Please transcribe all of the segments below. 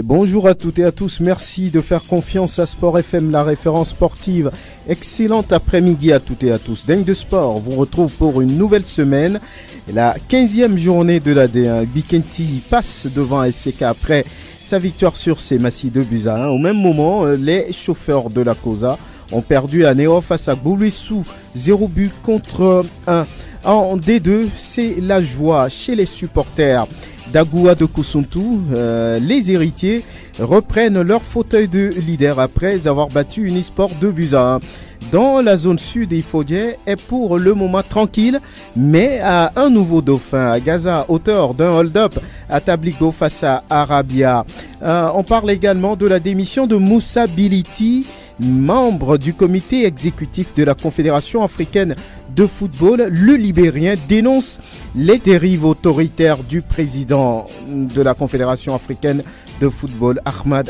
Bonjour à toutes et à tous, merci de faire confiance à Sport FM, la référence sportive. Excellent après-midi à toutes et à tous. Dingue de Sport vous retrouve pour une nouvelle semaine. La 15e journée de la D1. Bikenti passe devant SCK après sa victoire sur Semassi 2-1. Au même moment, les chauffeurs de la COSA ont perdu à Néo face à Boulouissou, 0 but contre 1. En D2, c'est la joie chez les supporters d'Agoua de Koussountou. Les héritiers reprennent leur fauteuil de leader après avoir battu Unisport 2-1. Dans la zone sud, Ifodje est pour le moment tranquille, mais à un nouveau dauphin à Gaza, auteur d'un hold-up à Tabligo face à Arabia. On parle également de la démission de Moussa Biliti, membre du comité exécutif de la Confédération africaine de football. Le Libérien dénonce les dérives autoritaires du président de la Confédération africaine de football, Ahmad.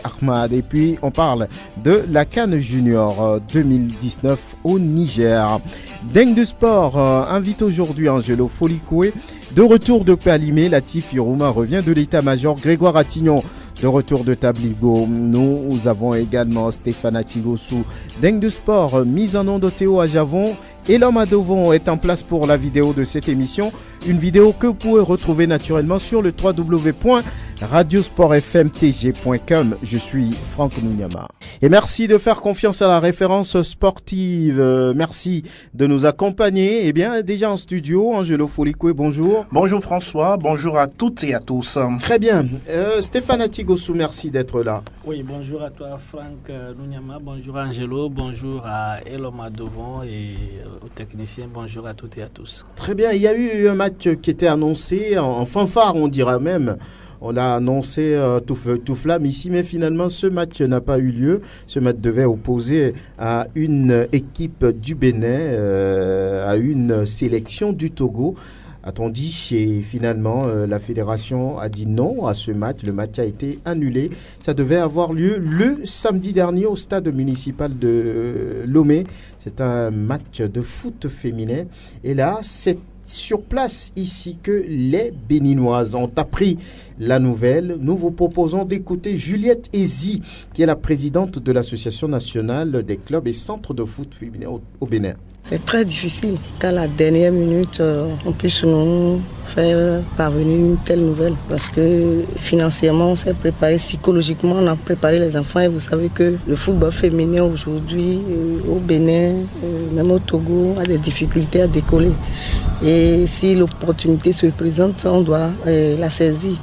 Et puis on parle de la CAN Junior 2019 au Niger. Dingue de Sport invite aujourd'hui Angelo Folikoué. De retour de Palimé, Latif Yorouma revient de l'état-major. Grégoire Attignon de retour de Tabligo. Nous avons également Stéphane Atigossou. Dingue de Sport, mise en onde de Théo à Javon. Et l'homme à Dovon est en place pour la vidéo de cette émission. Une vidéo que vous pouvez retrouver naturellement sur le www.radiosportfmtg.com. Je suis Franck Nounyama. Et merci de faire confiance à la référence sportive. Merci de nous accompagner. Eh bien, déjà en studio, Angelo Folikoué, bonjour. Bonjour François, bonjour à toutes et à tous. Très bien. Stéphane Atigossou, merci d'être là. Oui, bonjour à toi Franck Nounyama, bonjour Angelo, bonjour à Eloma Dovon et aux techniciens, bonjour à toutes et à tous. Très bien, il y a eu un match qui était annoncé en fanfare, on dira même. On a annoncé tout feu, tout flamme ici, mais finalement ce match n'a pas eu lieu. Ce match devait opposer à une équipe du Bénin, à une sélection du Togo. A-t-on dit, et finalement la fédération a dit non à ce match. Le match a été annulé. Ça devait avoir lieu le samedi dernier au stade municipal de Lomé. C'est un match de foot féminin. Et là, c'est sur place ici que les Béninoises ont appris la nouvelle. Nous vous proposons d'écouter Juliette Ezi, qui est la présidente de l'Association nationale des clubs et centres de foot féminin au Bénin. C'est très difficile qu'à la dernière minute, on puisse nous faire parvenir une telle nouvelle. Parce que financièrement, on s'est préparé, psychologiquement, on a préparé les enfants. Et vous savez que le football féminin aujourd'hui, au Bénin, même au Togo, a des difficultés à décoller. Et si l'opportunité se présente, on doit la saisir.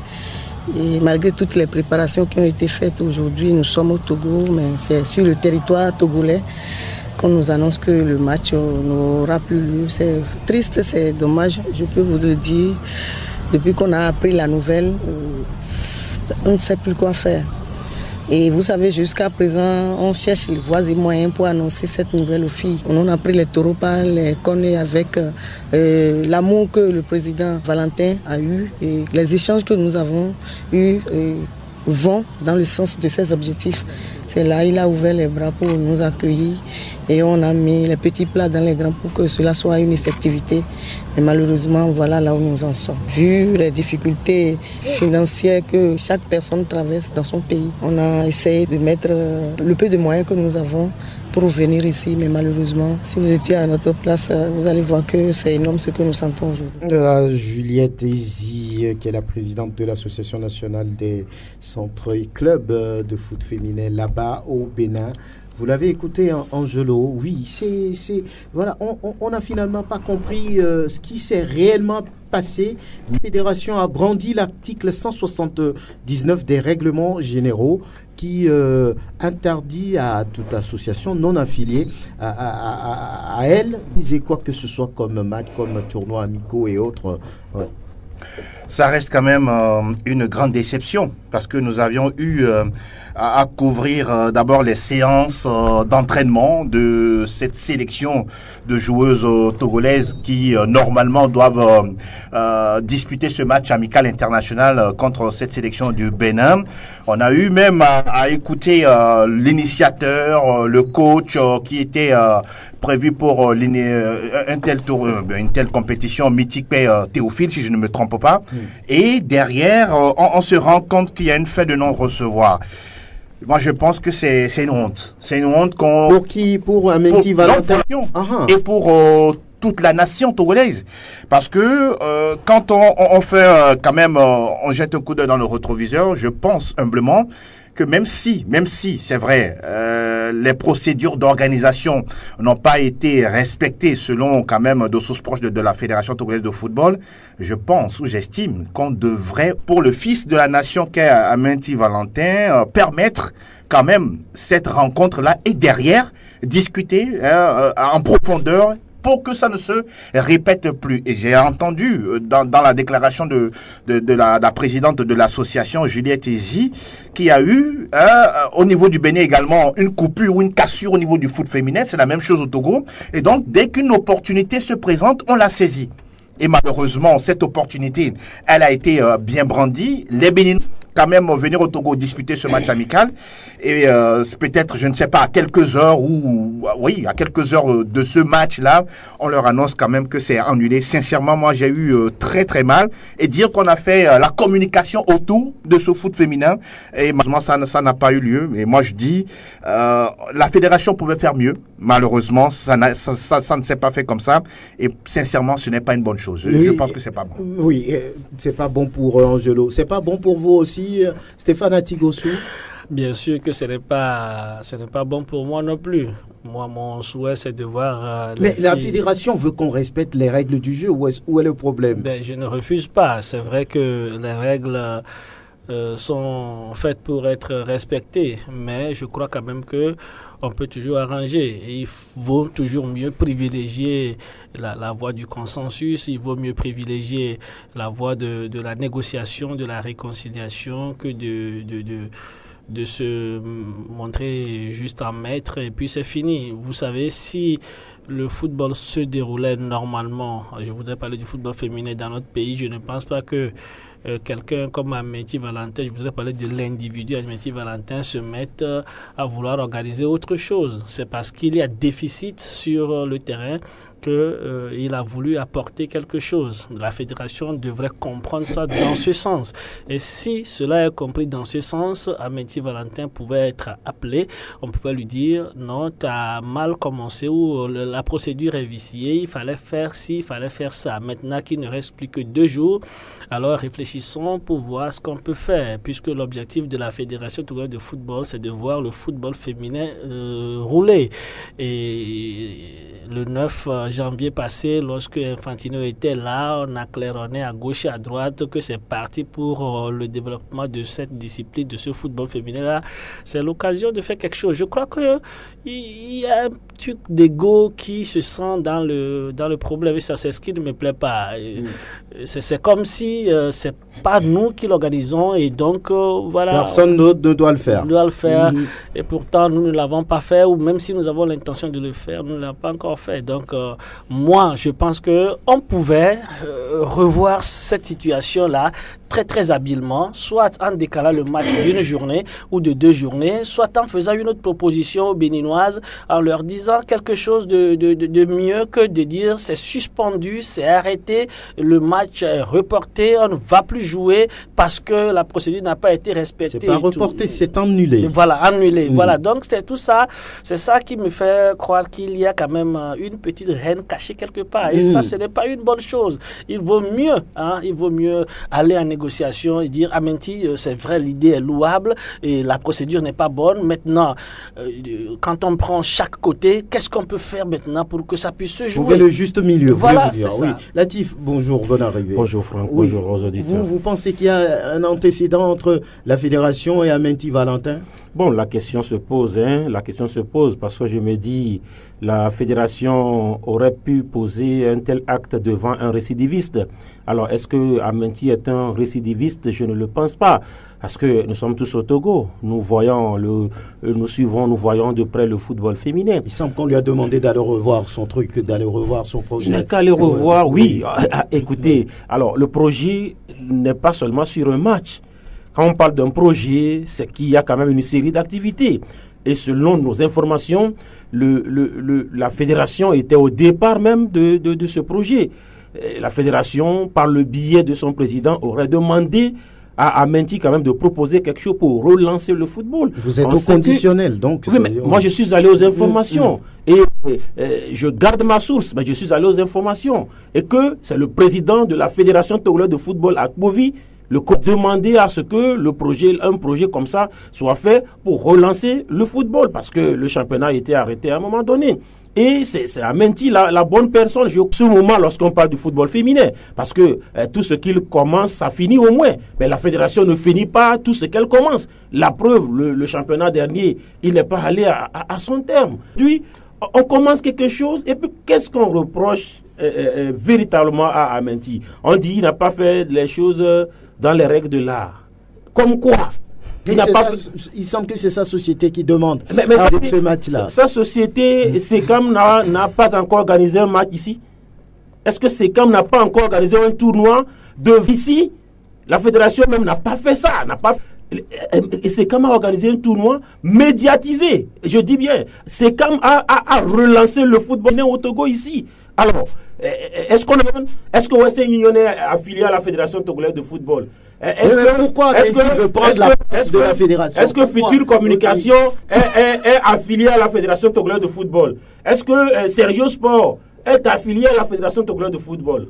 Et malgré toutes les préparations qui ont été faites aujourd'hui, nous sommes au Togo, mais c'est sur le territoire togolais qu'on nous annonce que le match n'aura plus lieu. C'est triste, c'est dommage, je peux vous le dire. Depuis qu'on a appris la nouvelle, on ne sait plus quoi faire. Et vous savez, jusqu'à présent, on cherche les voies et moyens pour annoncer cette nouvelle aux filles. On a pris les taureaux par les cornes avec l'amour que le président Valentin a eu et les échanges que nous avons eus vont dans le sens de ses objectifs. C'est là il a ouvert les bras pour nous accueillir et on a mis les petits plats dans les grands pour que cela soit une effectivité. Mais malheureusement, voilà là où nous en sommes. Vu les difficultés financières que chaque personne traverse dans son pays, on a essayé de mettre le peu de moyens que nous avons pour venir ici, mais malheureusement, si vous étiez à notre place, vous allez voir que c'est énorme ce que nous sentons aujourd'hui. Juliette Ezi, qui est la présidente de l'Association nationale des centres et clubs de foot féminin là-bas au Bénin. Vous l'avez écouté, Angelo. Oui, voilà, on n'a finalement pas compris ce qui s'est réellement passé. La fédération a brandi l'article 179 des règlements généraux qui interdit à toute association non affiliée à elle disait quoi que ce soit comme match, comme tournois amicaux et autres. Ouais. Ça reste quand même une grande déception parce que nous avions eu à couvrir d'abord les séances d'entraînement de cette sélection de joueuses togolaises qui normalement doivent disputer ce match amical international contre cette sélection du Bénin. On a eu même à écouter l'initiateur, le coach qui était prévu pour une telle compétition mythique Théophile, si je ne me trompe pas. Et derrière, on se rend compte qu'il y a une fin de non-recevoir. Moi, je pense que c'est une honte. C'est une honte qu'on... Pour qui? Pour Amenti Valentin? Et pour toute la nation togolaise. Parce que quand on fait quand même, on jette un coup d'œil dans le rétroviseur, je pense humblement que même si, c'est vrai, les procédures d'organisation n'ont pas été respectées selon quand même de sources proches de la Fédération togolaise de football, je pense ou j'estime qu'on devrait, pour le fils de la nation qu'est Amenti Valentin, permettre quand même cette rencontre-là et derrière discuter en profondeur pour que ça ne se répète plus. Et j'ai entendu dans la déclaration de la présidente de l'association, Juliette Ezi, qui a eu au niveau du Bénin également une coupure ou une cassure au niveau du foot féminin. C'est la même chose au Togo. Et donc, dès qu'une opportunité se présente, on la saisit. Et malheureusement, cette opportunité, elle a été bien brandie. Les Béninois quand même venir au Togo disputer ce match amical et peut-être, je ne sais pas, à quelques heures à quelques heures de ce match-là, on leur annonce quand même que c'est annulé. Sincèrement, moi, j'ai eu très très mal et dire qu'on a fait la communication autour de ce foot féminin et malheureusement, ça n'a pas eu lieu. Et moi, je dis, la fédération pouvait faire mieux. Malheureusement, ça ne s'est pas fait comme ça et sincèrement, ce n'est pas une bonne chose. Je pense que c'est pas bon. Oui, c'est pas bon pour Angelo. C'est pas bon pour vous aussi, Stéphane Atigosu? Bien sûr que ce n'est pas bon pour moi non plus. Moi, mon souhait, c'est de voir... Mais la fédération veut qu'on respecte les règles du jeu. Où est le problème? Je ne refuse pas. C'est vrai que les règles sont faites pour être respectées. Mais je crois quand même que on peut toujours arranger. Et il vaut toujours mieux privilégier la voie du consensus, il vaut mieux privilégier la voie de la négociation, de la réconciliation que de se montrer juste en maître et puis c'est fini. Vous savez, si le football se déroulait normalement, je voudrais parler du football féminin dans notre pays, je ne pense pas que quelqu'un comme Amenti Valentin, je voudrais parler de l'individu Amenti Valentin, se mette à vouloir organiser autre chose. C'est parce qu'il y a déficit sur le terrain qu'il a voulu apporter quelque chose. La fédération devrait comprendre ça dans ce sens. Et si cela est compris dans ce sens, Amenti Valentin pouvait être appelé, on pouvait lui dire non, tu as mal commencé ou la procédure est viciée, il fallait faire ci, il fallait faire ça. Maintenant qu'il ne reste plus que 2 jours, alors réfléchissons pour voir ce qu'on peut faire, puisque l'objectif de la Fédération togolaise de football, c'est de voir le football féminin rouler. Et le 9 janvier passé, lorsque Infantino était là, on a claironné à gauche et à droite que c'est parti pour le développement de cette discipline, de ce football féminin-là. C'est l'occasion de faire quelque chose. Je crois qu'il y a un truc d'ego qui se sent dans le problème et ça, c'est ce qui ne me plaît pas. C'est comme si c'est pas nous qui l'organisons et donc voilà. Personne d'autre ne doit le faire. Et pourtant nous ne l'avons pas fait ou même si nous avons l'intention de le faire, nous ne l'avons pas encore fait. Donc moi je pense que on pouvait revoir cette situation-là très très habilement, soit en décalant le match d'une journée ou de 2 journées, soit en faisant une autre proposition aux Béninoises en leur disant quelque chose de mieux que de dire c'est suspendu, c'est arrêté, le match est reporté, on ne va plus jouer parce que la procédure n'a pas été respectée. C'est pas reporté, c'est annulé. Voilà, annulé. Voilà, donc c'est tout ça, c'est ça qui me fait croire qu'il y a quand même une petite reine cachée quelque part. Et ça, ce n'est pas une bonne chose. Il vaut mieux aller en négociation et dire Amenti, c'est vrai, l'idée est louable et la procédure n'est pas bonne. Maintenant, quand on prend chaque côté, qu'est-ce qu'on peut faire maintenant pour que ça puisse se jouer? Trouver le juste milieu. Voilà, c'est ça. Latif, bonjour, bonne arrivée. Bonjour Franck, bonjour aux auditeurs. Vous pensez qu'il y a un antécédent entre la fédération et Amenti Valentin? Bon, la question se pose parce que je me dis, la fédération aurait pu poser un tel acte devant un récidiviste. Alors, est-ce que Amenti est un récidiviste? Je ne le pense pas. Parce que nous sommes tous au Togo. Nous voyons de près le football féminin. Il semble qu'on lui a demandé d'aller revoir son truc, d'aller revoir son projet. Il n'a qu'à aller revoir, oui. Écoutez, alors, le projet n'est pas seulement sur un match. Quand on parle d'un projet, c'est qu'il y a quand même une série d'activités. Et selon nos informations, la fédération était au départ même de ce projet. La fédération, par le biais de son président, aurait demandé à Menti quand même de proposer quelque chose pour relancer le football. Vous êtes au conditionnel, donc. Oui, mais moi je suis allé aux informations et je garde ma source, mais je suis allé aux informations et que c'est le président de la Fédération togolaise de football à Akbovi demandé à ce que un projet comme ça soit fait pour relancer le football parce que le championnat a été arrêté à un moment donné. Et c'est à Menti la bonne personne, ce moment, lorsqu'on parle du football féminin. Parce que tout ce qu'il commence, ça finit au moins. Mais la fédération ne finit pas tout ce qu'elle commence. La preuve, le championnat dernier, il n'est pas allé à son terme. Puis, on commence quelque chose, et puis qu'est-ce qu'on reproche véritablement à Menti? On dit qu'il n'a pas fait les choses dans les règles de l'art. Comme quoi? Il semble que c'est sa société qui demande ce match-là. Sa société, SECAM n'a pas encore organisé un match ici. Est-ce que SECAM n'a pas encore organisé un tournoi ici? La fédération même n'a pas fait ça. Et SECAM a organisé un tournoi médiatisé. Je dis bien, SECAM a relancé le football au Togo ici. Alors, est-ce que Western Union est affilié à la Fédération togolaise de football? Pourquoi est-ce qu'il veut prendre la place de la fédération? Est-ce que Future Communication est affilié à la Fédération togolaise de football? Est-ce que Sergio Sport est affilié à la Fédération togolaise de football?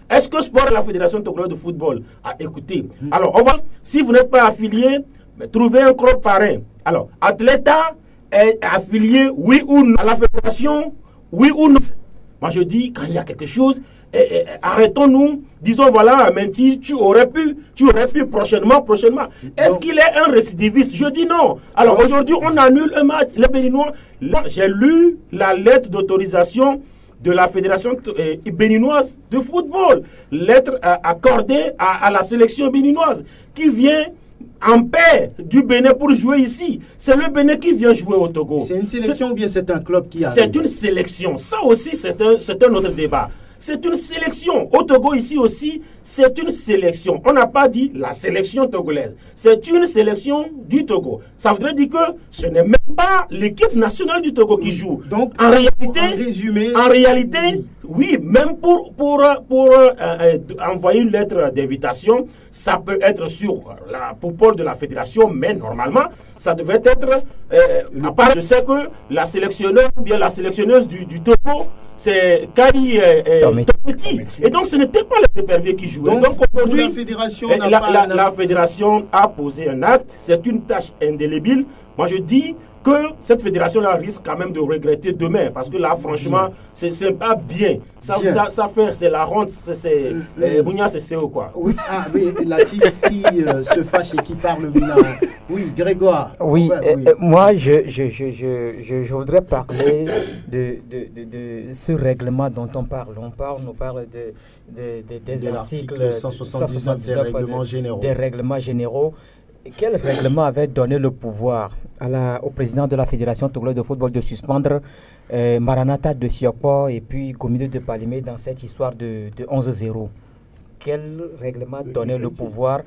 Est-ce que Sport est la Fédération togolaise de football? Écoutez, alors si vous n'êtes pas affilié, trouvez un club parrain. Alors, Atleta est affilié, oui ou non, à la Fédération, oui ou non? Moi je dis, quand il y a quelque chose, arrêtons-nous, disons voilà, Menti, tu aurais pu prochainement. Est-ce qu'il est un récidiviste? Je dis non. Alors aujourd'hui, on annule un match. Les Béninois, j'ai lu la lettre d'autorisation de la Fédération béninoise de football, lettre accordée à la sélection béninoise, qui vient en paix du Bénin pour jouer ici. C'est le Bénin qui vient jouer au Togo. C'est une sélection ou bien c'est un club qui arrive? C'est une sélection. Ça aussi, c'est un autre débat. C'est une sélection. Au Togo, ici aussi, c'est une sélection. On n'a pas dit la sélection togolaise. C'est une sélection du Togo. Ça voudrait dire que ce n'est même pas l'équipe nationale du Togo qui joue. Donc, en réalité, oui, même pour envoyer une lettre d'invitation, ça peut être sur la poupole de la fédération, mais normalement, ça devait être... à part, je sais que la sélectionneuse, ou bien la sélectionneuse du Togo, c'est Kari Tometi. Et donc, ce n'était pas les éperviers qui jouaient. Donc aujourd'hui, la fédération a posé un acte. C'est une tâche indélébile. Moi, je dis que cette fédération-là risque quand même de regretter demain. Parce que là, franchement, c'est pas bien. Ça fait, c'est la honte. Bounia, c'est quoi? Oui, Latif qui se fâche et qui parle bien. Oui, Grégoire. Oui, moi, je voudrais parler de ce règlement dont on parle. On parle des articles 179 des règlements généraux. Quel règlement avait donné le pouvoir au président de la Fédération togolaise de football de suspendre Maranatha de Siokpo et puis Gomido de Palimé dans cette histoire de 11-0? Quel règlement donnait le pouvoir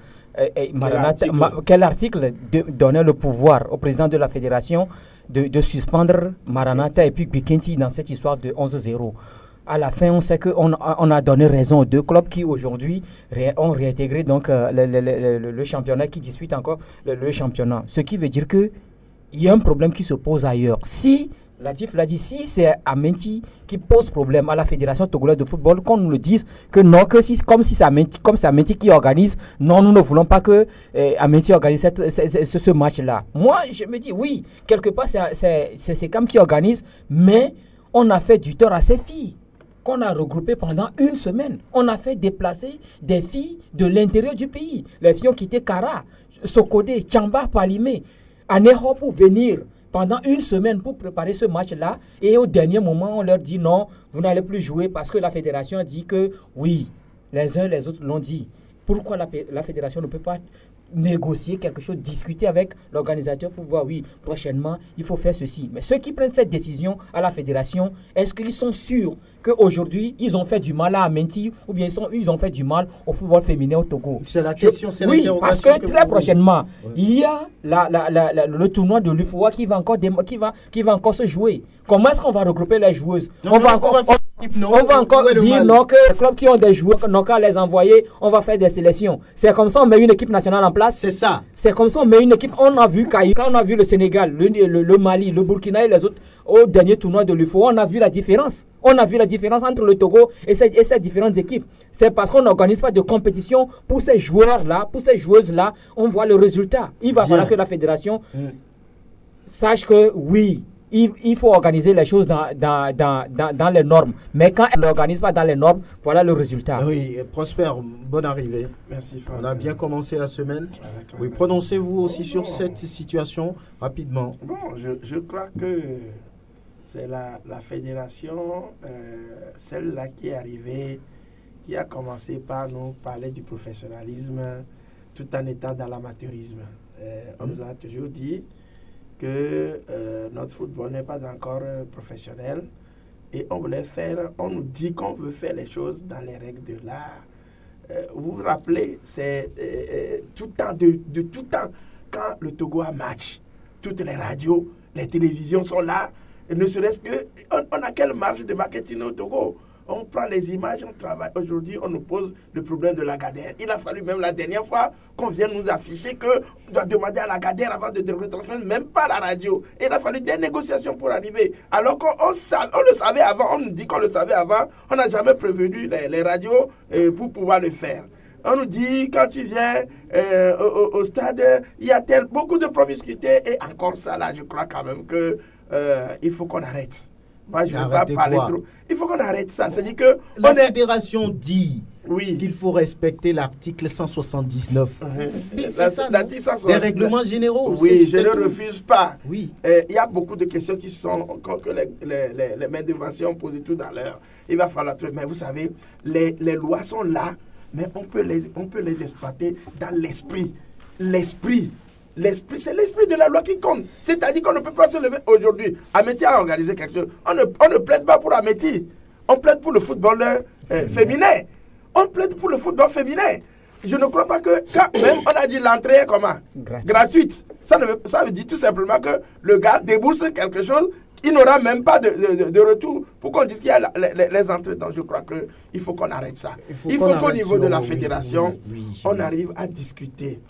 quel article donnait le pouvoir au président de la Fédération de suspendre Maranatha et puis Bikenti dans cette histoire de 11-0? À la fin, on sait qu'on a donné raison aux deux clubs qui aujourd'hui ont réintégré donc, le championnat, qui dispute encore le championnat. Ce qui veut dire qu'il y a un problème qui se pose ailleurs. Si, Latif l'a dit, si c'est Amenti qui pose problème à la Fédération togolaise de football, qu'on nous le dise que non, que comme c'est Amenti qui organise, non, nous ne voulons pas que Amenti organise ce match-là. Moi, je me dis, oui, quelque part, c'est SECAM qui organise, mais on a fait du tort à ces filles qu'on a regroupées pendant une semaine. On a fait déplacer des filles de l'intérieur du pays. Les filles ont quitté Kara, Sokodé, Tchamba, Palimé, Aného pour venir pendant une semaine pour préparer ce match-là. Et au dernier moment, on leur dit non, vous n'allez plus jouer parce que la fédération dit que oui, les uns les autres l'ont dit. Pourquoi la fédération ne peut pas négocier quelque chose, discuter avec l'organisateur pour voir, oui, prochainement, il faut faire ceci. Mais ceux qui prennent cette décision à la fédération, est-ce qu'ils sont sûrs qu'aujourd'hui, ils ont fait du mal à Amenti ou bien ils ont fait du mal au football féminin au Togo? C'est la question, c'est oui, l'interrogation. parce que très prochainement, il y a le tournoi de l'UFOA qui va encore se jouer. Comment est-ce qu'on va regrouper les joueuses? On va encore dire non, que les clubs qui ont des joueurs, n'ont qu'à les envoyer, on va faire des sélections. C'est comme ça on met une équipe nationale en place. C'est ça. C'est comme ça on met une équipe. On a vu quand on a vu le Sénégal, le Mali, le Burkina et les autres au dernier tournoi de l'UFOA, on a vu la différence. On a vu la différence entre le Togo et ces différentes équipes. C'est parce qu'on n'organise pas de compétition pour ces joueurs-là, pour ces joueuses-là, on voit le résultat. Il va falloir que la fédération sache que oui, il faut organiser les choses dans les normes. Mais quand elle n'organise pas dans les normes, voilà le résultat. Oui, Prosper, bonne arrivée. Merci. On a bien commencé la semaine. Oui, prononcez-vous aussi sur cette situation rapidement. Bon, je crois que c'est la fédération, celle-là qui est arrivée, qui a commencé par nous parler du professionnalisme tout en étant dans l'amateurisme. On nous a toujours dit que notre football n'est pas encore professionnel et on nous dit qu'on veut faire les choses dans les règles de l'art. Vous vous rappelez, c'est tout temps, de tout temps, quand le Togo a match, toutes les radios, les télévisions sont là, et ne serait-ce que, on a quelle marge de marketing au Togo? On prend les images, on travaille. Aujourd'hui, on nous pose le problème de la Lagardère. Il a fallu même la dernière fois qu'on vienne nous afficher qu'on doit demander à la Lagardère avant de retransmettre, même pas la radio. Et il a fallu des négociations pour arriver. Alors qu'on le savait avant, on nous dit qu'on le savait avant, on n'a jamais prévenu les radios pour pouvoir le faire. On nous dit, quand tu viens au stade, il y a beaucoup de promiscuité. Et encore ça, là, je crois quand même que il faut qu'on arrête. Moi, je ne vais pas parler trop. Il faut qu'on arrête ça. C'est-à-dire que la fédération dit oui, qu'il faut respecter l'article 179. C'est ça, l'article 179. Des règlements généraux. Oui, je ne refuse pas. Oui. Il y a beaucoup de questions qui sont que les mains devant ont posées tout à l'heure. Il va falloir... Mais vous savez, les lois sont là, mais on peut les exploiter dans l'esprit. L'esprit, c'est l'esprit de la loi qui compte. C'est-à-dire qu'on ne peut pas se lever aujourd'hui. Ameti a organisé quelque chose. On ne plaide pas pour Ameti. On plaide pour le football féminin. On plaide pour le football féminin. Je ne crois pas que quand même on a dit l'entrée est comment? Gratuite. Ça veut dire tout simplement que le gars débourse quelque chose, il n'aura même pas de retour. Pour qu'on dise qu'il y a les entrées. Donc je crois qu'il faut qu'on arrête ça. Il faut qu'au niveau de la fédération, on arrive à discuter.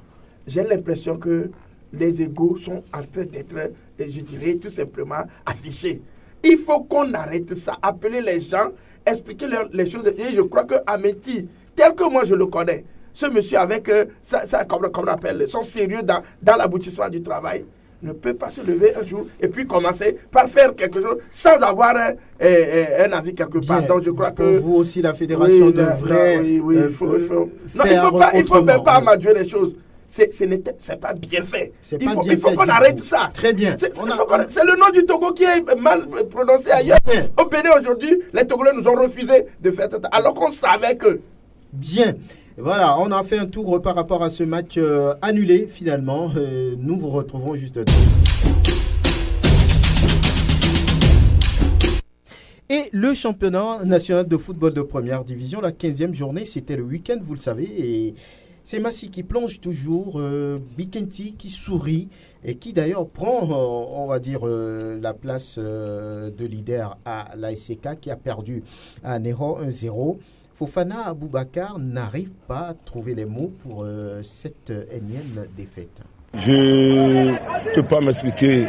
J'ai l'impression que les égos sont en train d'être, je dirais, tout simplement affichés. Il faut qu'on arrête ça, appeler les gens, expliquer les choses. Et je crois que Ameti, tel que moi je le connais, ce monsieur avec, comme on appelle, son sérieux dans l'aboutissement du travail, ne peut pas se lever un jour et puis commencer par faire quelque chose sans avoir un avis quelque part. Donc je crois que vous aussi la fédération devrait il faut même pas amaduer les choses. C'est pas bien fait. Il faut qu'on arrête ça. Très bien. C'est le nom du Togo qui est mal prononcé ailleurs. Au Bénin aujourd'hui, les Togolais nous ont refusé de faire ça alors qu'on savait que. Bien. Voilà, on a fait un tour par rapport à ce match annulé finalement. Nous vous retrouvons juste après. Et le championnat national de football de première division, la 15e journée, c'était le week-end, vous le savez. Et c'est Massi qui plonge toujours, Bikenti qui sourit et qui d'ailleurs prend, on va dire, la place de leader à l'ASK qui a perdu à Nero 1-0. Fofana Aboubakar n'arrive pas à trouver les mots pour cette énième défaite. Je ne peux pas m'expliquer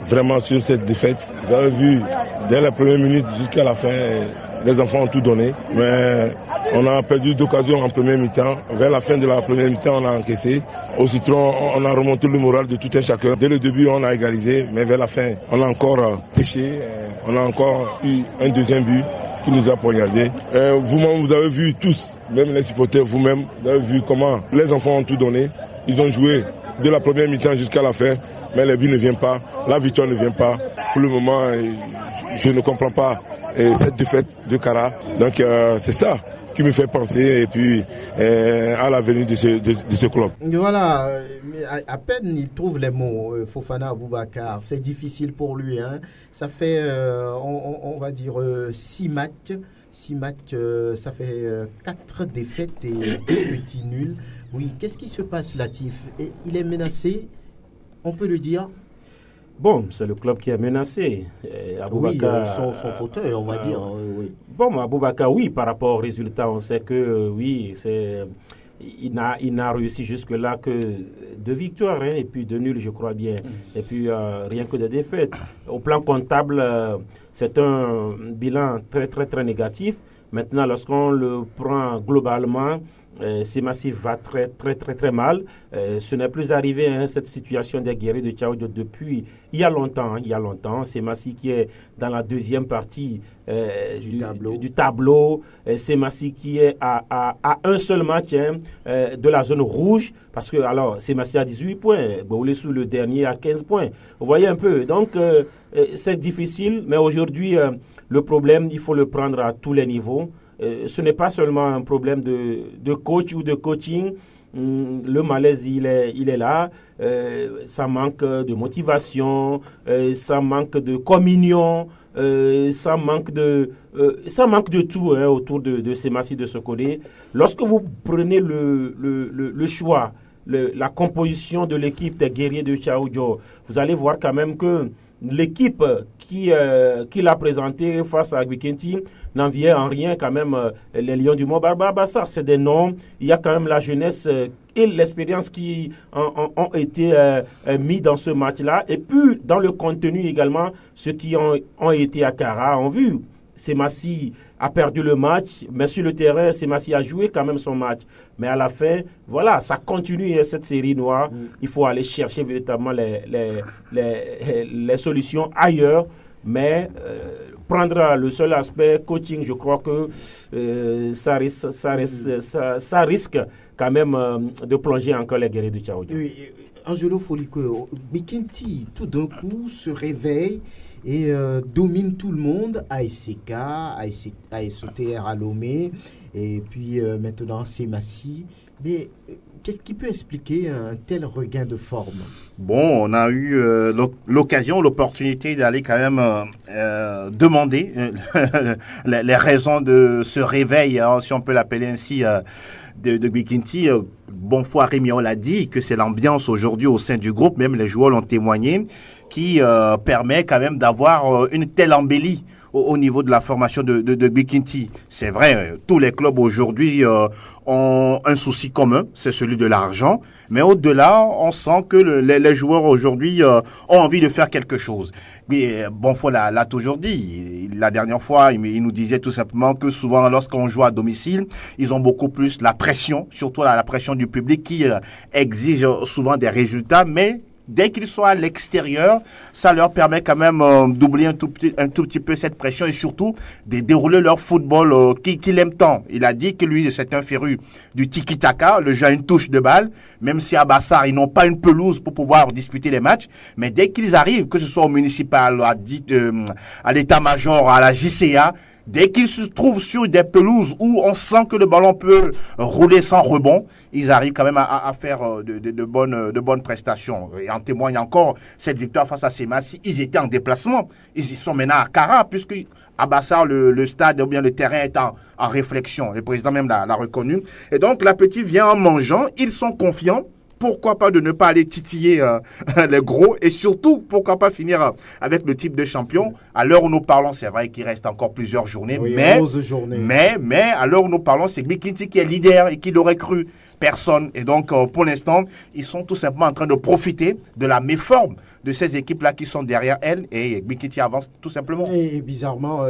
vraiment sur cette défaite. Vous avez vu, dès la première minute jusqu'à la fin, les enfants ont tout donné. Mais on a perdu d'occasion en première mi-temps. Vers la fin de la première mi-temps, on a encaissé. Aussitôt, on a remonté le moral de tout un chacun. Dès le début, on a égalisé. Mais vers la fin, on a encore péché. On a encore eu un deuxième but qui nous a poignardé. Vous-même, vous avez vu tous, même les supporters, vous-même, vous avez vu comment les enfants ont tout donné. Ils ont joué de la première mi-temps jusqu'à la fin. Mais les buts ne viennent pas, la victoire ne vient pas. Pour le moment, je ne comprends pas cette défaite de Kara. Donc c'est ça qui me fait penser et puis à l'avenir de ce club. Voilà, mais à peine il trouve les mots, Fofana Aboubakar. C'est difficile pour lui. Hein. Ça fait, on va dire, 6 matchs. 6 matchs, ça fait 4 défaites et 2 petits nuls. Oui, qu'est-ce qui se passe, Latif? Et il est menacé, on peut le dire? Bon, c'est le club qui est menacé. Aboubakar, son fauteuil, on va dire. Oui. Bon, Aboubakar, oui, par rapport aux résultats, on sait que oui, il n'a réussi jusque-là que 2 victoires, hein, et puis 2 nuls, je crois bien. Et puis rien que des défaites. Au plan comptable, c'est un bilan très, très, très négatif. Maintenant, lorsqu'on le prend globalement, Semassi va très, très, très, très mal. Ce n'est plus arrivé, hein, cette situation des guerriers de Tchaoudjo depuis il y a longtemps. Il y a longtemps. Semassi qui est dans la deuxième partie du tableau. Semassi qui est à un seul match, hein, de la zone rouge. Parce que, alors, Semassi a 18 points. Boulessou, le dernier, a 15 points. Vous voyez un peu. Donc, c'est difficile. Mais aujourd'hui, le problème, il faut le prendre à tous les niveaux. Ce n'est pas seulement un problème de coach ou de coaching. Le malaise, il est là. Ça manque de motivation, ça manque de communion, ça manque de tout, hein, autour de Semassi de Sokone. Lorsque vous prenez le choix, la composition de l'équipe des guerriers de Tchaoudjo, vous allez voir quand même que l'équipe qui l'a présentée face à Gwikinti n'en vient en rien quand même. Les Lions du Mont Barbassar, c'est des noms. Il y a quand même la jeunesse et l'expérience qui ont été mis dans ce match-là. Et puis, dans le contenu également, ceux qui ont été à Kara ont vu. Semassi a perdu le match, mais sur le terrain, Semassi a joué quand même son match. Mais à la fin, voilà, ça continue cette série noire. Il faut aller chercher véritablement les solutions ailleurs. Mais prendre le seul aspect coaching, je crois que ça risque quand même de plonger encore les guerriers de Tchaoudjo. Oui, Angelo Foliko, Gwikinti, tout d'un coup, se réveille et domine tout le monde, ASK, ASOTR à Lomé, et puis maintenant Semassi. Mais qu'est-ce qui peut expliquer un tel regain de forme? Bon, on a eu l'opportunité d'aller quand même demander les raisons de ce réveil, hein, si on peut l'appeler ainsi, de Gwikinti. Bonfoy Rémion l'a dit, que c'est l'ambiance aujourd'hui au sein du groupe, même les joueurs l'ont témoigné, qui permet quand même d'avoir une telle embellie au niveau de la formation de Gwikinti. C'est vrai, tous les clubs aujourd'hui ont un souci commun, c'est celui de l'argent. Mais au-delà, on sent que les joueurs aujourd'hui ont envie de faire quelque chose. Bonfoy l'a toujours dit. La dernière fois, il nous disait tout simplement que souvent, lorsqu'on joue à domicile, ils ont beaucoup plus la pression, surtout la pression du public qui exige souvent des résultats, mais dès qu'ils sont à l'extérieur, ça leur permet quand même d'oublier un tout petit peu cette pression et surtout de dérouler leur football qu'il aime tant. Il a dit que lui, c'est un féru du tiki-taka, le jeu à une touche de balle, même si à Bassar, ils n'ont pas une pelouse pour pouvoir disputer les matchs. Mais dès qu'ils arrivent, que ce soit au municipal, à l'état-major, à la JCA, dès qu'ils se trouvent sur des pelouses où on sent que le ballon peut rouler sans rebond, ils arrivent quand même à faire de bonnes prestations. Et en témoigne encore cette victoire face à Semassi. Ils étaient en déplacement. Ils sont maintenant à Kara, puisque à Bassar, le stade ou bien le terrain est en réflexion. Le président même l'a reconnu. Et donc, la petite vient en mangeant. Ils sont confiants. Pourquoi pas de ne pas aller titiller les gros et surtout, pourquoi pas finir avec le type de champion. À l'heure où nous parlons, c'est vrai qu'il reste encore plusieurs journées, oui, mais à l'heure où nous parlons, c'est Gwikinti qui est leader et qui l'aurait cru. Personne. Et donc, pour l'instant, ils sont tout simplement en train de profiter de la méforme de ces équipes-là qui sont derrière elles et Gwikinti avance tout simplement. Et bizarrement,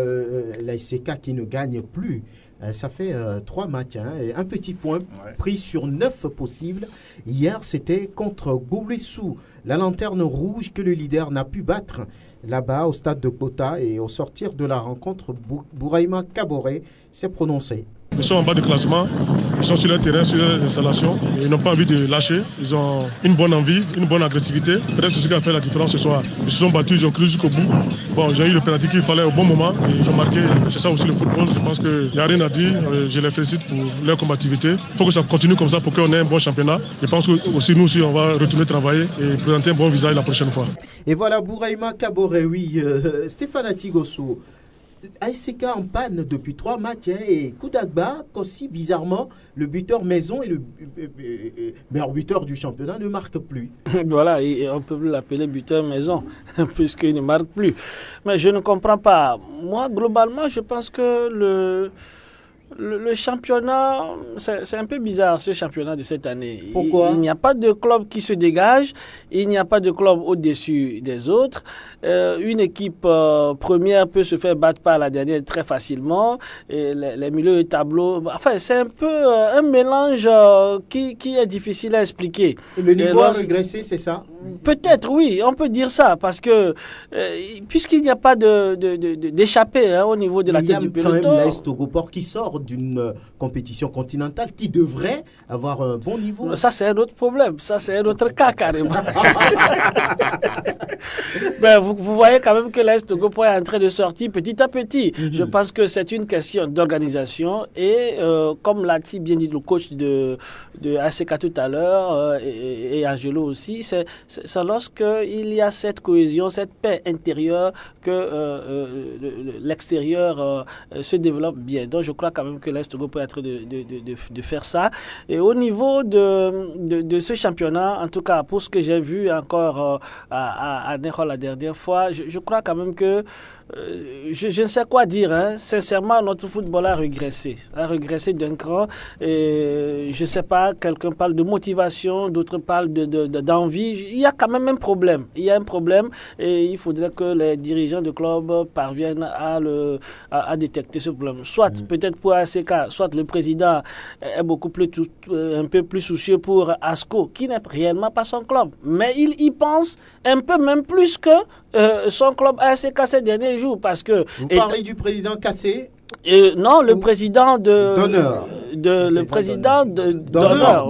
la SCK qui ne gagne plus. Ça fait 3 matchs, hein, et un petit point pris sur 9 possibles. Hier, c'était contre Boulessou, la lanterne rouge que le leader n'a pu battre là-bas au stade de Kota. Et au sortir de la rencontre, Bouraïma Kaboré s'est prononcé. Ils sont en bas de classement, ils sont sur le terrain, sur les installations. Ils n'ont pas envie de lâcher. Ils ont une bonne envie, une bonne agressivité. Peut-être c'est ce qui a fait la différence ce soir. Ils se sont battus, ils ont cru jusqu'au bout. Bon, ils ont eu le penalty qu'il fallait au bon moment et ils ont marqué. C'est ça aussi le football. Je pense qu'il n'y a rien à dire. Je les félicite pour leur combativité. Il faut que ça continue comme ça pour qu'on ait un bon championnat. Je pense que aussi nous aussi on va retourner travailler et présenter un bon visage la prochaine fois. Et voilà, Bouraïma Kaboré, oui. Stéphane Atigoso. ASK en panne depuis 3 matchs et Koudagba, aussi bizarrement, le buteur maison et le meilleur buteur du championnat ne marque plus. Voilà, et on peut l'appeler buteur maison puisqu'il ne marque plus. Mais je ne comprends pas. Moi, globalement, je pense que le championnat, c'est un peu bizarre ce championnat de cette année. Pourquoi ? Il n'y a pas de club qui se dégage, il n'y a pas de club au-dessus des autres. Une équipe première peut se faire battre par la dernière très facilement. Et les milieux de tableau, enfin c'est un peu un mélange qui est difficile à expliquer. Et le niveau a régressé, c'est ça ? Peut-être, oui, on peut dire ça, parce que puisqu'il n'y a pas d'échappée au niveau de la tête du peloton. Il y a quand même l'AS Togoport qui sort d'une compétition continentale qui devrait avoir un bon niveau. Ça, c'est un autre problème. Ça, c'est un autre cas, carrément. Ben, vous voyez quand même que l'AS Togoport est en train de sortir petit à petit. Je pense que c'est une question d'organisation et comme l'a bien dit le coach de ACK tout à l'heure et Angelo aussi, c'est lorsqu'il y a cette cohésion, cette paix intérieure que l'extérieur se développe bien. Donc je crois quand même que l'AS Togo peut être de faire ça. Et au niveau de ce championnat, en tout cas pour ce que j'ai vu encore à Néro la dernière fois, je crois quand même que je ne sais quoi dire. Sincèrement, notre football a régressé d'un cran. Et je ne sais pas, quelqu'un parle de motivation, d'autres parlent d'envie. Il y a quand même un problème. Il y a un problème et il faudrait que les dirigeants de club parviennent à détecter ce problème. Soit peut-être pour ACK, soit le président est un peu plus soucieux pour ASCO, qui n'est réellement pas son club. Mais il y pense un peu même plus que son club ACK ces derniers jours. Parce que, vous parlez du président Cassé? Non, le président d'honneur. Le président d'honneur.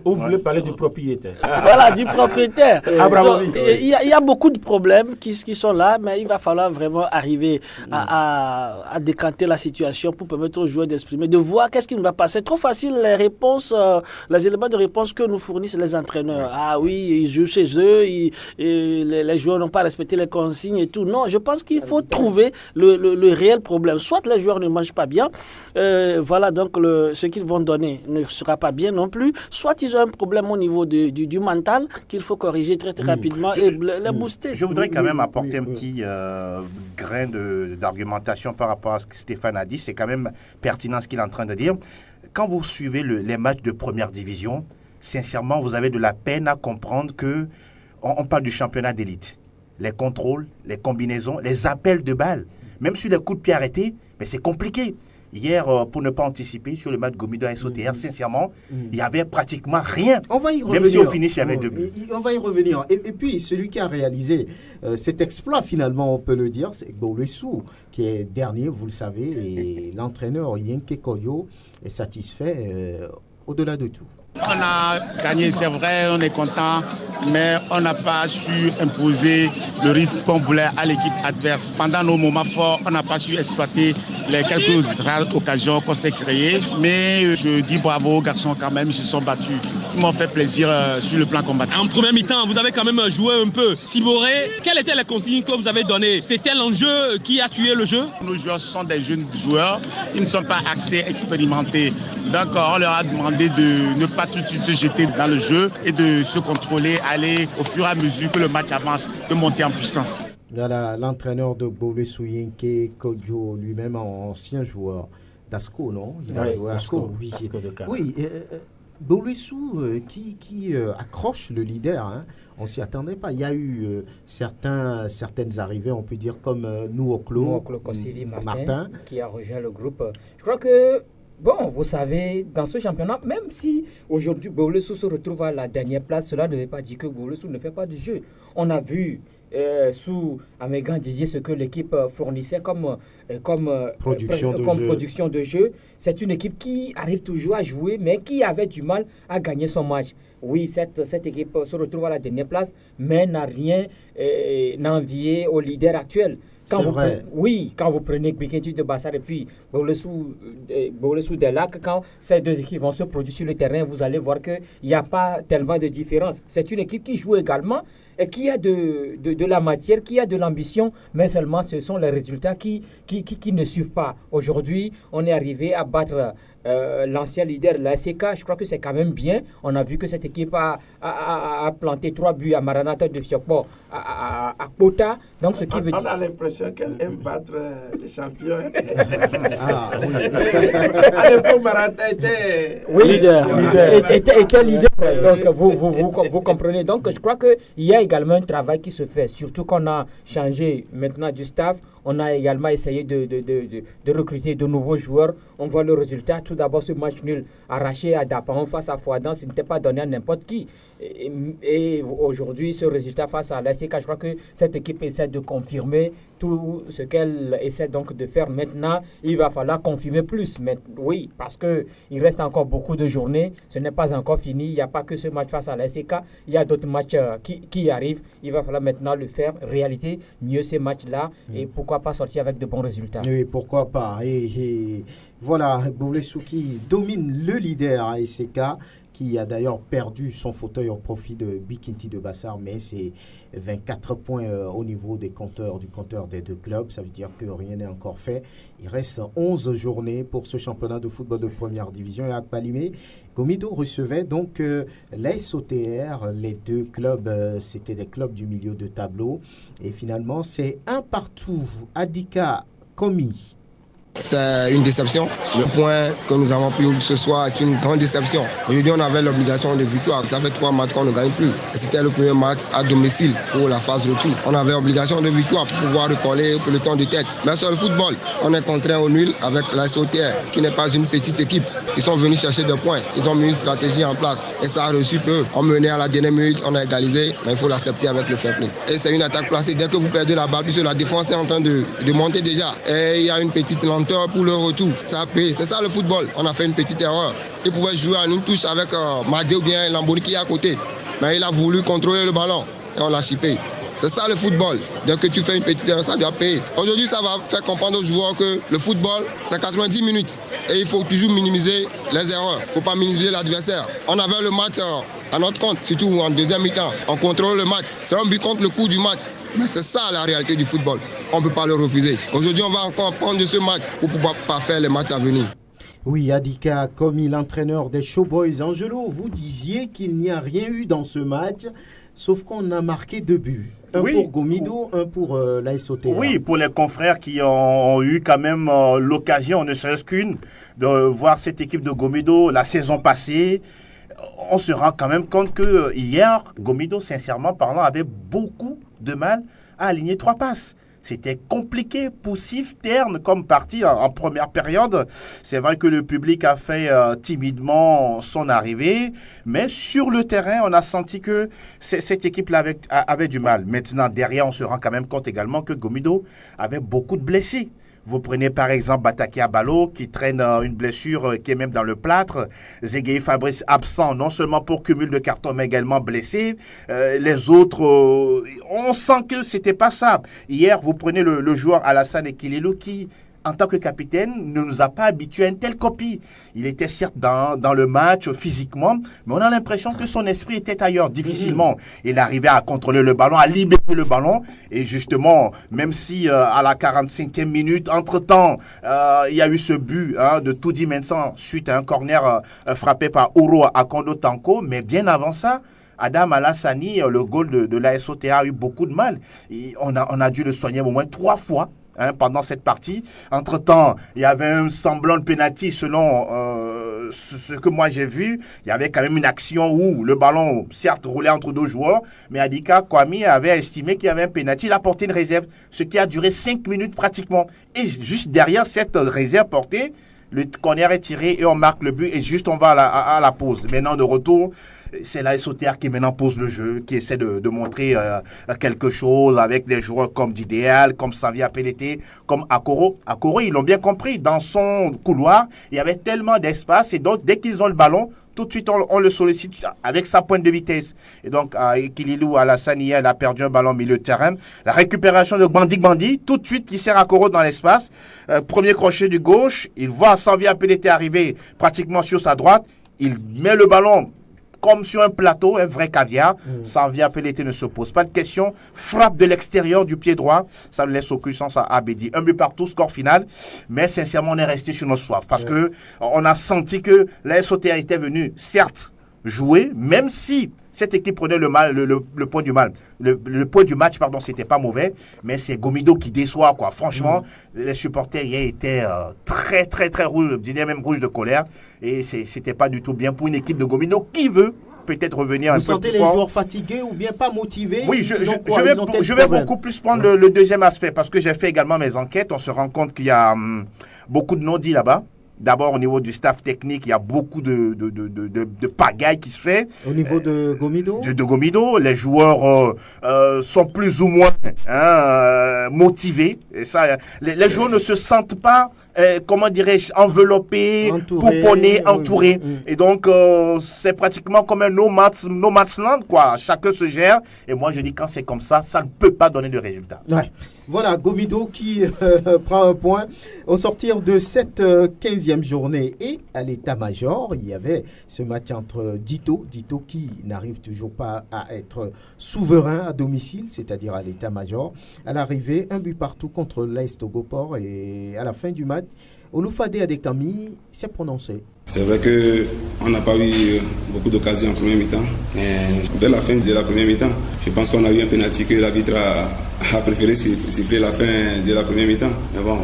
Vous voulez parler du propriétaire? Voilà, du propriétaire. Il y a beaucoup de problèmes qui sont là, mais il va falloir vraiment arriver à décanter la situation pour permettre aux joueurs d'exprimer, de voir qu'est-ce qui ne va pas. C'est trop facile les réponses, les éléments de réponse que nous fournissent les entraîneurs. Ah oui, ils jouent chez eux, les joueurs n'ont pas respecté les consignes et tout. Non, je pense qu'il faut trouver le réel problème. Soit les joueurs ne mangent pas bien, voilà, donc ce qu'ils vont donner ne sera pas bien non plus, soit ils ont un problème au niveau du mental qu'il faut corriger très rapidement et les booster. Je voudrais quand même apporter un petit grain d'argumentation par rapport à ce que Stéphane a dit. C'est quand même pertinent ce qu'il est en train de dire. Quand vous suivez les matchs de première division, sincèrement, vous avez de la peine à comprendre que on parle du championnat d'élite. Les contrôles, les combinaisons, les appels de balles, même sur les coups de pied arrêtés, mais c'est compliqué. Hier, pour ne pas anticiper sur le match Gomido à SOTR, sincèrement, il n'y avait pratiquement rien. On va y revenir. Même si au finish, il y avait 2 buts. On va y revenir. Et puis, celui qui a réalisé cet exploit, finalement, on peut le dire, c'est Gbolessou, qui est dernier, vous le savez, et l'entraîneur Yenke Koyo est satisfait au-delà de tout. On a gagné, c'est vrai, on est content, mais on n'a pas su imposer le rythme qu'on voulait à l'équipe adverse. Pendant nos moments forts, on n'a pas su exploiter les quelques rares occasions qu'on s'est créées. Mais je dis bravo aux garçons quand même, ils se sont battus. Ils m'ont fait plaisir sur le plan combattant. En première mi-temps, vous avez quand même joué un peu. Tiboré, quelles étaient les consignes que vous avez données? C'était l'enjeu qui a tué le jeu? Nos joueurs sont des jeunes joueurs, ils ne sont pas assez expérimentés. Donc on leur a demandé de ne pas tout de suite se jeter dans le jeu et de se contrôler, aller au fur et à mesure que le match avance, de monter en puissance. Voilà, l'entraîneur de Gbolessou Yenke Kojo, lui-même ancien joueur d'ASCO, non? Il a joué à ASCO, oui. Oui, Gbolessou qui accroche le leader, hein. On ne s'y attendait pas. Il y a eu certaines arrivées, on peut dire, comme Nouoklo Kosili Martin, qui a rejoint le groupe. Je crois que Bon, vous savez, dans ce championnat, même si aujourd'hui Boulossou se retrouve à la dernière place, cela ne veut pas dire que Boulossou ne fait pas de jeu. On a vu sous Amégan Didier ce que l'équipe fournissait comme production de jeu. C'est une équipe qui arrive toujours à jouer, mais qui avait du mal à gagner son match. Oui, cette équipe se retrouve à la dernière place, mais n'a rien n'envier au leader actuel. Quand vous prenez Bikenti de Bassar et puis Boulossou des Lacs, quand ces deux équipes vont se produire sur le terrain, vous allez voir qu'il n'y a pas tellement de différence. C'est une équipe qui joue également et qui a de la matière, qui a de l'ambition, mais seulement ce sont les résultats qui ne suivent pas. Aujourd'hui, on est arrivé à battre l'ancien leader, la SK. Je crois que c'est quand même bien. On a vu que cette équipe a planté 3 buts à Maranatha de Siokpo, à Kota. Donc, ce qui veut dire... On a l'impression qu'elle aime battre les champions. À l'époque, Maranatha était leader. Était leader. Donc, vous comprenez. Donc, je crois qu'il y a également un travail qui se fait. Surtout qu'on a changé maintenant du staff. On a également essayé de recruter de nouveaux joueurs. On voit le résultat. Tout d'abord, ce match nul arraché à Dapaon face à Fouadan, ce n'était pas donné à n'importe qui. Et aujourd'hui, ce résultat face à l'ASK, je crois que cette équipe essaie de confirmer tout ce qu'elle essaie donc de faire maintenant. Il va falloir confirmer plus. Mais oui, parce qu'il reste encore beaucoup de journées. Ce n'est pas encore fini. Il n'y a pas que ce match face à l'ASK. Il y a d'autres matchs qui arrivent. Il va falloir maintenant le faire. Réalité, mieux ces matchs-là. Et pourquoi pas sortir avec de bons résultats. Oui, pourquoi pas. Et voilà, Boulossou qui domine le leader à SK, qui a d'ailleurs perdu son fauteuil au profit de Bikenti de Bassar, mais c'est 24 points au niveau du compteur des deux clubs. Ça veut dire que rien n'est encore fait. Il reste 11 journées pour ce championnat de football de première division. Et à Palimé, Gomido recevait donc l'AS OTR. Les deux clubs, c'était des clubs du milieu de tableau. Et finalement, c'est un partout. Adika Komi. C'est une déception. Le point que nous avons pris ce soir est une grande déception. Aujourd'hui, on avait l'obligation de victoire. Ça fait 3 matchs qu'on ne gagne plus. C'était le premier match à domicile pour la phase retour. On avait obligation de victoire pour pouvoir recoller le peloton de tête. Mais sur le football, on est contraint au nul avec la SOTR, qui n'est pas une petite équipe. Ils sont venus chercher des points. Ils ont mis une stratégie en place. Et ça a reçu peu. On menait à la dernière minute, on a égalisé, mais il faut l'accepter avec le fair play. Et c'est une attaque placée. Dès que vous perdez la balle, puisque la défense est en train de monter déjà. Et il y a une petite lenteur pour le retour. Ça a payé. C'est ça le football. On a fait une petite erreur. Il pouvait jouer à une touche avec Madé ou bien Lambouni qui est à côté. Mais il a voulu contrôler le ballon et on l'a chippé. C'est ça le football. Dès que tu fais une petite erreur, ça doit payer. Aujourd'hui, ça va faire comprendre aux joueurs que le football, c'est 90 minutes. Et il faut toujours minimiser les erreurs. Il ne faut pas minimiser l'adversaire. On avait le match à notre compte, surtout en deuxième mi-temps. On contrôle le match. C'est un but contre le coup du match. Mais c'est ça la réalité du football. On ne peut pas le refuser. Aujourd'hui, on va encore prendre de ce match pour pouvoir pas faire les matchs à venir. Oui, Adika, comme l'entraîneur des Showboys, Angelo, vous disiez qu'il n'y a rien eu dans ce match, sauf qu'on a marqué 2 buts. Un pour Gomido, un pour l'AS OTR. Oui, pour les confrères qui ont eu quand même l'occasion, ne serait-ce qu'une, de voir cette équipe de Gomido la saison passée. On se rend quand même compte que hier, Gomido, sincèrement parlant, avait beaucoup de mal à aligner 3 passes. C'était compliqué, poussif, terne comme partie en première période. C'est vrai que le public a fait timidement son arrivée, mais sur le terrain, on a senti que cette équipe-là avait du mal. Maintenant, derrière, on se rend quand même compte également que Gomido avait beaucoup de blessés. Vous prenez par exemple Bataki Abalo qui traîne une blessure qui est même dans le plâtre. Zegei Fabrice absent non seulement pour cumul de cartons mais également blessé. Les autres, on sent que c'était pas ça. Hier, vous prenez le joueur Alassane Ekililo qui, en tant que capitaine, ne nous a pas habitués à une telle copie. Il était certes dans le match physiquement, mais on a l'impression que son esprit était ailleurs. Difficilement, il arrivait à contrôler le ballon, à libérer le ballon. Et justement, même si à la 45e minute, entre-temps, il y a eu ce but de Toudi Mensan suite à un corner frappé par Ouro Akondo Tanko, mais bien avant ça, Adam Alassani, le goal de l'AS OTR a eu beaucoup de mal. On a dû le soigner au moins 3 fois. Pendant cette partie. Entre-temps, il y avait un semblant de pénalty selon ce que moi j'ai vu. Il y avait quand même une action où le ballon, certes, roulait entre 2 joueurs, mais Adika Kwame avait estimé qu'il y avait un pénalty. Il a porté une réserve, ce qui a duré 5 minutes pratiquement. Et juste derrière cette réserve portée, le corner est tiré et on marque le but et juste on va à la pause. Maintenant, de retour, c'est l'AS Auxerre qui maintenant pose le jeu, qui essaie de montrer quelque chose avec des joueurs comme D'Idéal, comme Savia Pelleté, comme Akoro. Akoro, ils l'ont bien compris. Dans son couloir, il y avait tellement d'espace et donc dès qu'ils ont le ballon, tout de suite, on le sollicite avec sa pointe de vitesse. Et donc, Kililou Alassane, il a perdu un ballon au milieu de terrain. La récupération de Bandi, tout de suite, il sert à Koro dans l'espace. Premier crochet du gauche, il voit Savia Pelleté arriver pratiquement sur sa droite. Il met le ballon comme sur un plateau, un vrai caviar. Savia Pelleté ne se pose pas de questions. Frappe de l'extérieur du pied droit. Ça laisse aucune chance à Abedi. Un but partout, score final. Mais sincèrement, on est resté sur nos soifs. Parce que on a senti que l'AS Auxerre était venu, certes, jouer, même si cette équipe prenait le point du mal. Le point du match, pardon, c'était pas mauvais, mais c'est Gomido qui déçoit, quoi. Franchement, les supporters hier étaient très, très, très rouges, je dirais même rouges de colère, et c'était pas du tout bien pour une équipe de Gomido qui veut peut-être revenir un peu plus fort. Vous sentez les joueurs fatigués ou bien pas motivés? Oui, je vais beaucoup plus prendre le deuxième aspect, parce que j'ai fait également mes enquêtes. On se rend compte qu'il y a beaucoup de non-dits là-bas. D'abord, au niveau du staff technique, il y a beaucoup de pagaille qui se fait. Au niveau de Gomido de Gomido, les joueurs sont plus ou moins motivés. Et ça, les joueurs ne se sentent pas, comment dirais-je, enveloppés, pouponnés, entourés. Et donc, c'est pratiquement comme un no match land, quoi. Chacun se gère. Et moi, je dis, quand c'est comme ça, ça ne peut pas donner de résultat. Ouais. Voilà, Gomido qui prend un point au sortir de cette 15e journée. Et à l'état-major, il y avait ce match entre Dito qui n'arrive toujours pas à être souverain à domicile, c'est-à-dire à l'état-major. À l'arrivée, un but partout contre l'AS Togopor. Et à la fin du match, Oloufade Adekami s'est prononcé. C'est vrai qu'on n'a pas eu beaucoup d'occasions en première mi-temps, mais dès la fin de la première mi-temps, je pense qu'on a eu un pénalty que l'arbitre a préféré siffler la fin de la première mi-temps. Mais bon,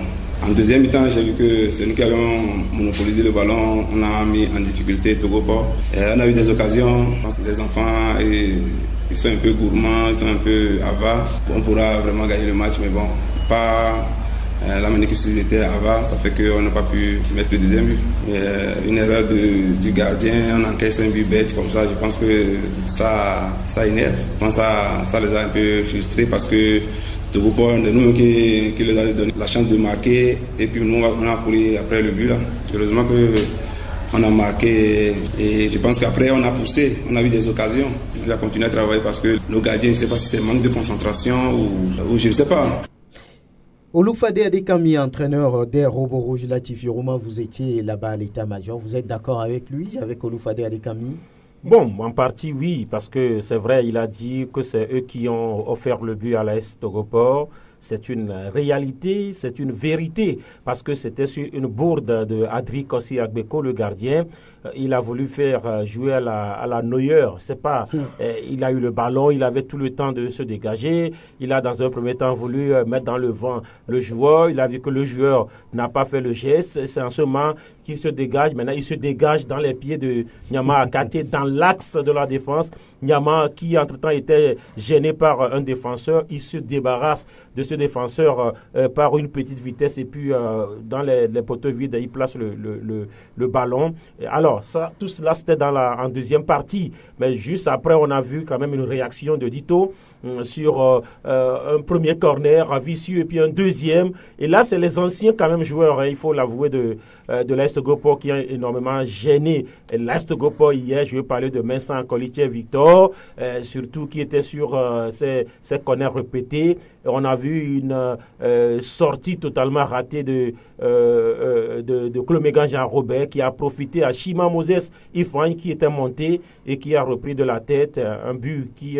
en deuxième mi-temps, j'ai vu que c'est nous qui avions monopolisé le ballon, on a mis en difficulté Togopor. On a eu des occasions, je pense que les enfants ils sont un peu gourmands, ils sont un peu avares. On pourra vraiment gagner le match, mais bon, pas... La manière que c'était avant, ça fait qu'on n'a pas pu mettre le deuxième but. Une erreur du gardien, on encaisse un but bête comme ça, je pense que ça énerve. Je pense que ça les a un peu frustrés parce que Togopor, de nous qui les a donné la chance de marquer et puis nous on a couru après le but là. Heureusement qu'on a marqué et je pense qu'après on a poussé, on a eu des occasions. On a continué à travailler parce que le gardien, je ne sais pas si c'est manque de concentration ou je ne sais pas. Oloufade Adekami, entraîneur des Robots Rouges Latifi Rouma, vous étiez là-bas à l'état-major. Vous êtes d'accord avec lui, avec Oloufade Adekami? Bon, en partie oui, parce que c'est vrai, il a dit que c'est eux qui ont offert le but à l'AS Togopor. C'est une réalité, c'est une vérité, parce que c'était sur une bourde de Adri Kossi Agbeko, le gardien. Il a voulu faire jouer à la Neuer. C'est pas, il a eu le ballon, il avait tout le temps de se dégager. Il a dans un premier temps voulu mettre dans le vent le joueur. Il a vu que le joueur n'a pas fait le geste. C'est en ce moment qu'il se dégage. Maintenant, il se dégage dans les pieds de Nyama Akate, dans l'axe de la défense. Nyama, qui entre-temps était gêné par un défenseur, il se débarrasse de ce défenseur par une petite vitesse et puis dans les poteaux vides, il place le ballon. Alors, tout cela, c'était en deuxième partie. Mais juste après, on a vu quand même une réaction de Dito sur un premier corner à Vicieux et puis un deuxième. Et là, c'est les anciens quand même joueurs, il faut l'avouer, de l'AS Togopor qui ont énormément gêné l'AS Togopor hier. Je vais parler de Vincent Colitier Victor, surtout qui était sur ces corners répétés. Et on a vu une sortie totalement ratée de Clomégan Jean-Robert qui a profité à Shima Moses Ifan qui était monté et qui a repris de la tête un but qui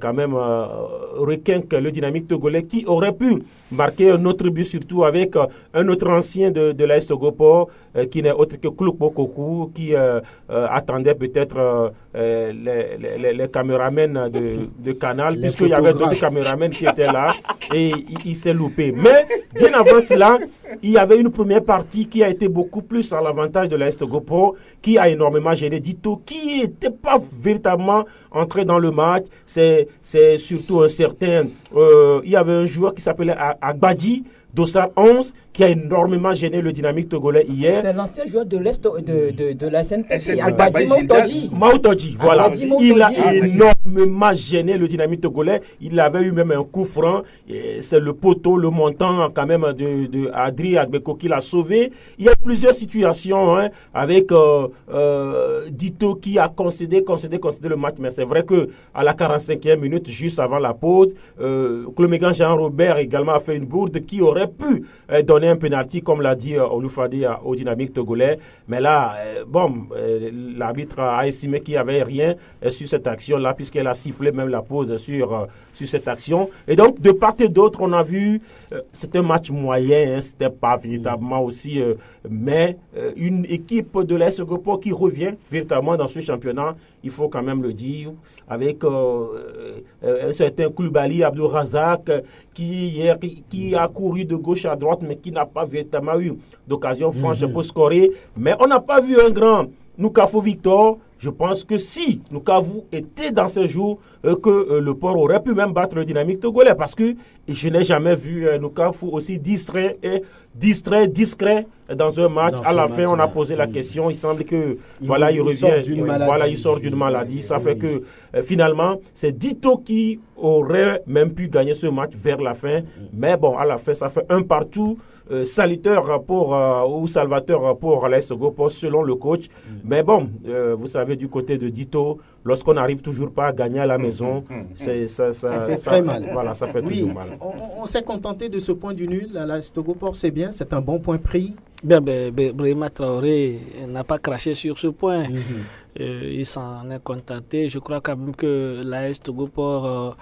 quand même requinque le dynamique togolais qui aurait pu marquer un autre but, surtout avec un autre ancien de l'AS Togopor qui n'est autre que Kloukbo Kokou qui attendait peut-être les caméramens de Canal, puisqu'il y avait d'autres caméramens qui étaient là et il s'est loupé. Mais bien avant cela, il y avait une première partie qui a été beaucoup plus à l'avantage de l'AS Togopor, qui a énormément gêné Dito, qui n'était pas véritablement entré dans le match. C'est surtout un certain... il y avait un joueur qui s'appelait Agbadji, Dossard 11, qui a énormément gêné le Dynamique togolais hier. C'est l'ancien joueur de l'Est de la SNPC, Albadji Maoutaji. Voilà. Il a énormément gêné le Dynamique togolais. Il avait eu même un coup franc. C'est le poteau, le montant quand même de Adri Agbeko qui l'a sauvé. Il y a plusieurs situations avec Dito qui a concédé le match. Mais c'est vrai qu'à la 45e minute, juste avant la pause, Clomégan Jean-Robert également a fait une bourde qui aurait pu donner un penalty, comme l'a dit Oloufadi au Dynamique togolais. Mais là, l'arbitre a estimé qu'il n'y avait rien sur cette action-là, puisqu'elle a sifflé même la pause sur cette action. Et donc, de part et d'autre, on a vu, c'est un match moyen, c'était pas véritablement aussi, mais une équipe de l'AS Gopor qui revient véritablement dans ce championnat, il faut quand même le dire, avec un certain Koulibaly, Abdou Razak, qui a couru de gauche à droite, mais qui n'a pas véritablement eu d'occasion franche pour scorer. Mais on n'a pas vu un grand Noukafou Victor. Je pense que si Noukafou était dans ce jour, que le Port aurait pu même battre le Dynamique togolais, parce que je n'ai jamais vu Noukafou aussi discret dans un match. À la fin, on a posé la question. Il semble que il revient, il sort d'une maladie. Ça fait que finalement, c'est Dito qui aurait même pu gagner ce match vers la fin. Mais bon, à la fin, ça fait un partout salutaire ou salvateur pour l'AS Gopor selon le coach. Mais bon, vous savez, du côté de Dito, lorsqu'on n'arrive toujours pas à gagner à la maison, ça fait très mal. Voilà, ça fait toujours mal. On s'est contenté de ce point du nul. L'AS Gopor, c'est bien, c'est un bon point pris. Bien, Brahima Traoré n'a pas craché sur ce point. Il s'en est contenté. Je crois quand même que l'AS Gopor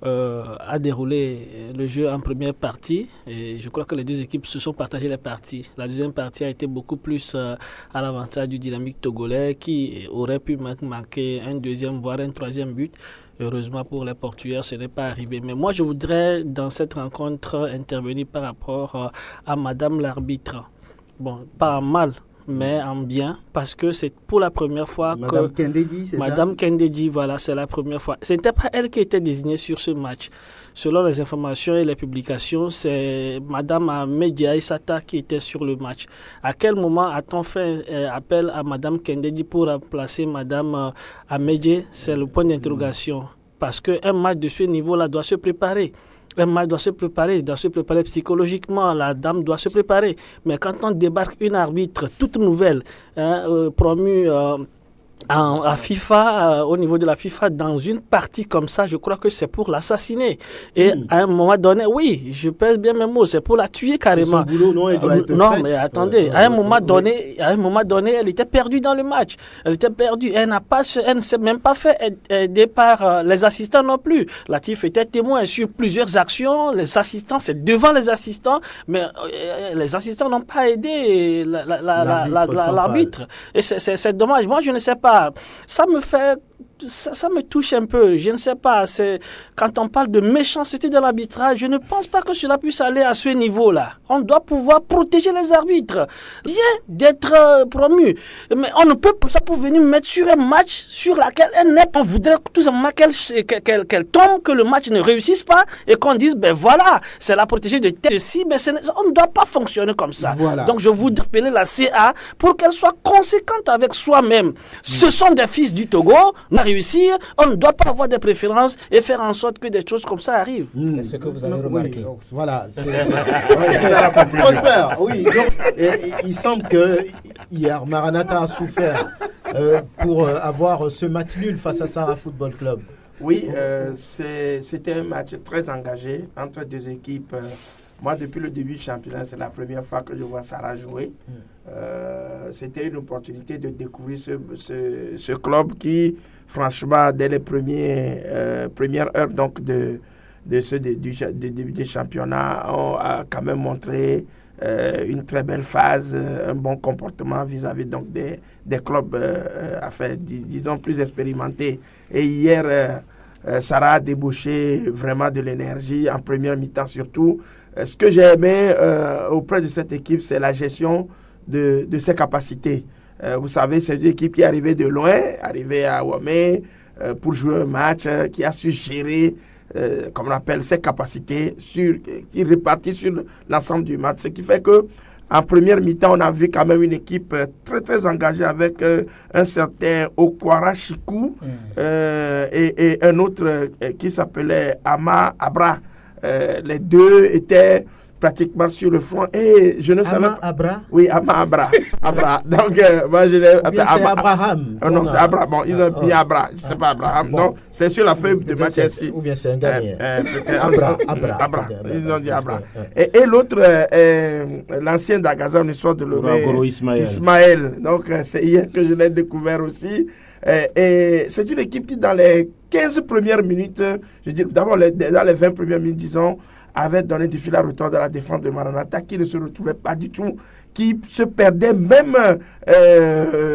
a déroulé le jeu en première partie. Et je crois que les deux équipes se sont partagées les parties. La deuxième partie a été beaucoup plus à l'avantage du Dynamique togolais qui aurait pu marquer un deuxième, voire un troisième but. Heureusement pour les Portugais, ce n'est pas arrivé. Mais moi, je voudrais, dans cette rencontre, intervenir par rapport à Madame l'arbitre. Bon, pas en mal, mais en bien, parce que c'est pour la première fois Madame Kendedi, c'est Madame ça? Kendedi, voilà, c'est la première fois. Ce n'était pas elle qui était désignée sur ce match. Selon les informations et les publications, c'est Madame Amédia Issata qui était sur le match. À quel moment a-t-on fait appel à Madame Kendedi pour remplacer Madame Amédia? C'est le point d'interrogation. Parce qu'un match de ce niveau-là doit se préparer. Un match doit se préparer psychologiquement, la dame doit se préparer. Mais quand on débarque une arbitre toute nouvelle, promue à FIFA, au niveau de la FIFA, dans une partie comme ça, je crois que c'est pour l'assassiner. Et à un moment donné, oui, je pèse bien mes mots, c'est pour la tuer carrément. C'est son boulot, non, elle doit être non, faite. mais attendez, à un moment donné, elle était perdue dans le match. Elle était perdue. Elle ne s'est même pas fait aider par les assistants non plus. Latif était témoin sur plusieurs actions. Les assistants, c'est devant les assistants, mais les assistants n'ont pas aidé l'arbitre. Et c'est dommage. Moi, je ne sais pas. Ça me touche un peu. Je ne sais pas. Quand on parle de méchanceté de l'arbitrage, je ne pense pas que cela puisse aller à ce niveau-là. On doit pouvoir protéger les arbitres. Bien d'être promu. Mais on ne peut pas ça pour venir mettre sur un match sur lequel elle n'est pas. On voudrait tout simplement qu'elle tombe, que le match ne réussisse pas et qu'on dise, ben voilà, c'est la protéger de telle ci. Mais on ne doit pas fonctionner comme ça. Voilà. Donc je voudrais appeler la CA pour qu'elle soit conséquente avec soi-même. Ce sont des fils du Togo. Réussir, on ne doit pas avoir des préférences et faire en sorte que des choses comme ça arrivent. C'est ce que vous avez remarqué. Oui, voilà, c'est ça la conclusion. Prosper, oui. Donc, il semble que hier, Maranatha a souffert pour avoir ce match nul face à Sarah Football Club. Oui, c'était un match très engagé entre deux équipes. Moi, depuis le début du championnat, c'est la première fois que je vois Sarah jouer. C'était une opportunité de découvrir ce club qui, franchement, dès les premières heures donc du début du championnat, a quand même montré une très belle phase, un bon comportement vis-à-vis donc des clubs disons plus expérimentés. Et hier, Sarah a débauché vraiment de l'énergie en première mi-temps surtout. Ce que j'ai aimé auprès de cette équipe, c'est la gestion de ses capacités. Vous savez, c'est une équipe qui est arrivée de loin, arrivée à Ouamé, pour jouer un match, qui a su gérer, comme on appelle, ses capacités, qui répartit sur l'ensemble du match. Ce qui fait que en première mi-temps, on a vu quand même une équipe très très engagée avec un certain Okwara Chikou et un autre qui s'appelait Ama Abra. Les deux étaient pratiquement sur le front et je ne savais pas. Abra? Oui, Ama Abra. Abra. Donc, moi je l'ai. C'est Abraham. Non, c'est Abra. Bon, ils ont mis Abra. Je ne sais pas Abraham. Bon. Non, c'est sur la feuille de match ici. Ou bien c'est un Ghanéen. Abra. Ils ont dit Abra. Et l'autre, l'ancien d'Agaza en histoire de Lomé, Ismaël. Donc, c'est hier que je l'ai découvert aussi. Et c'est une équipe qui, dans les 15 premières minutes, je dis d'abord dans les 20 premières minutes, disons, avait donné du fil à retordre de la défense de Maranatha, qui ne se retrouvait pas du tout, qui se perdait même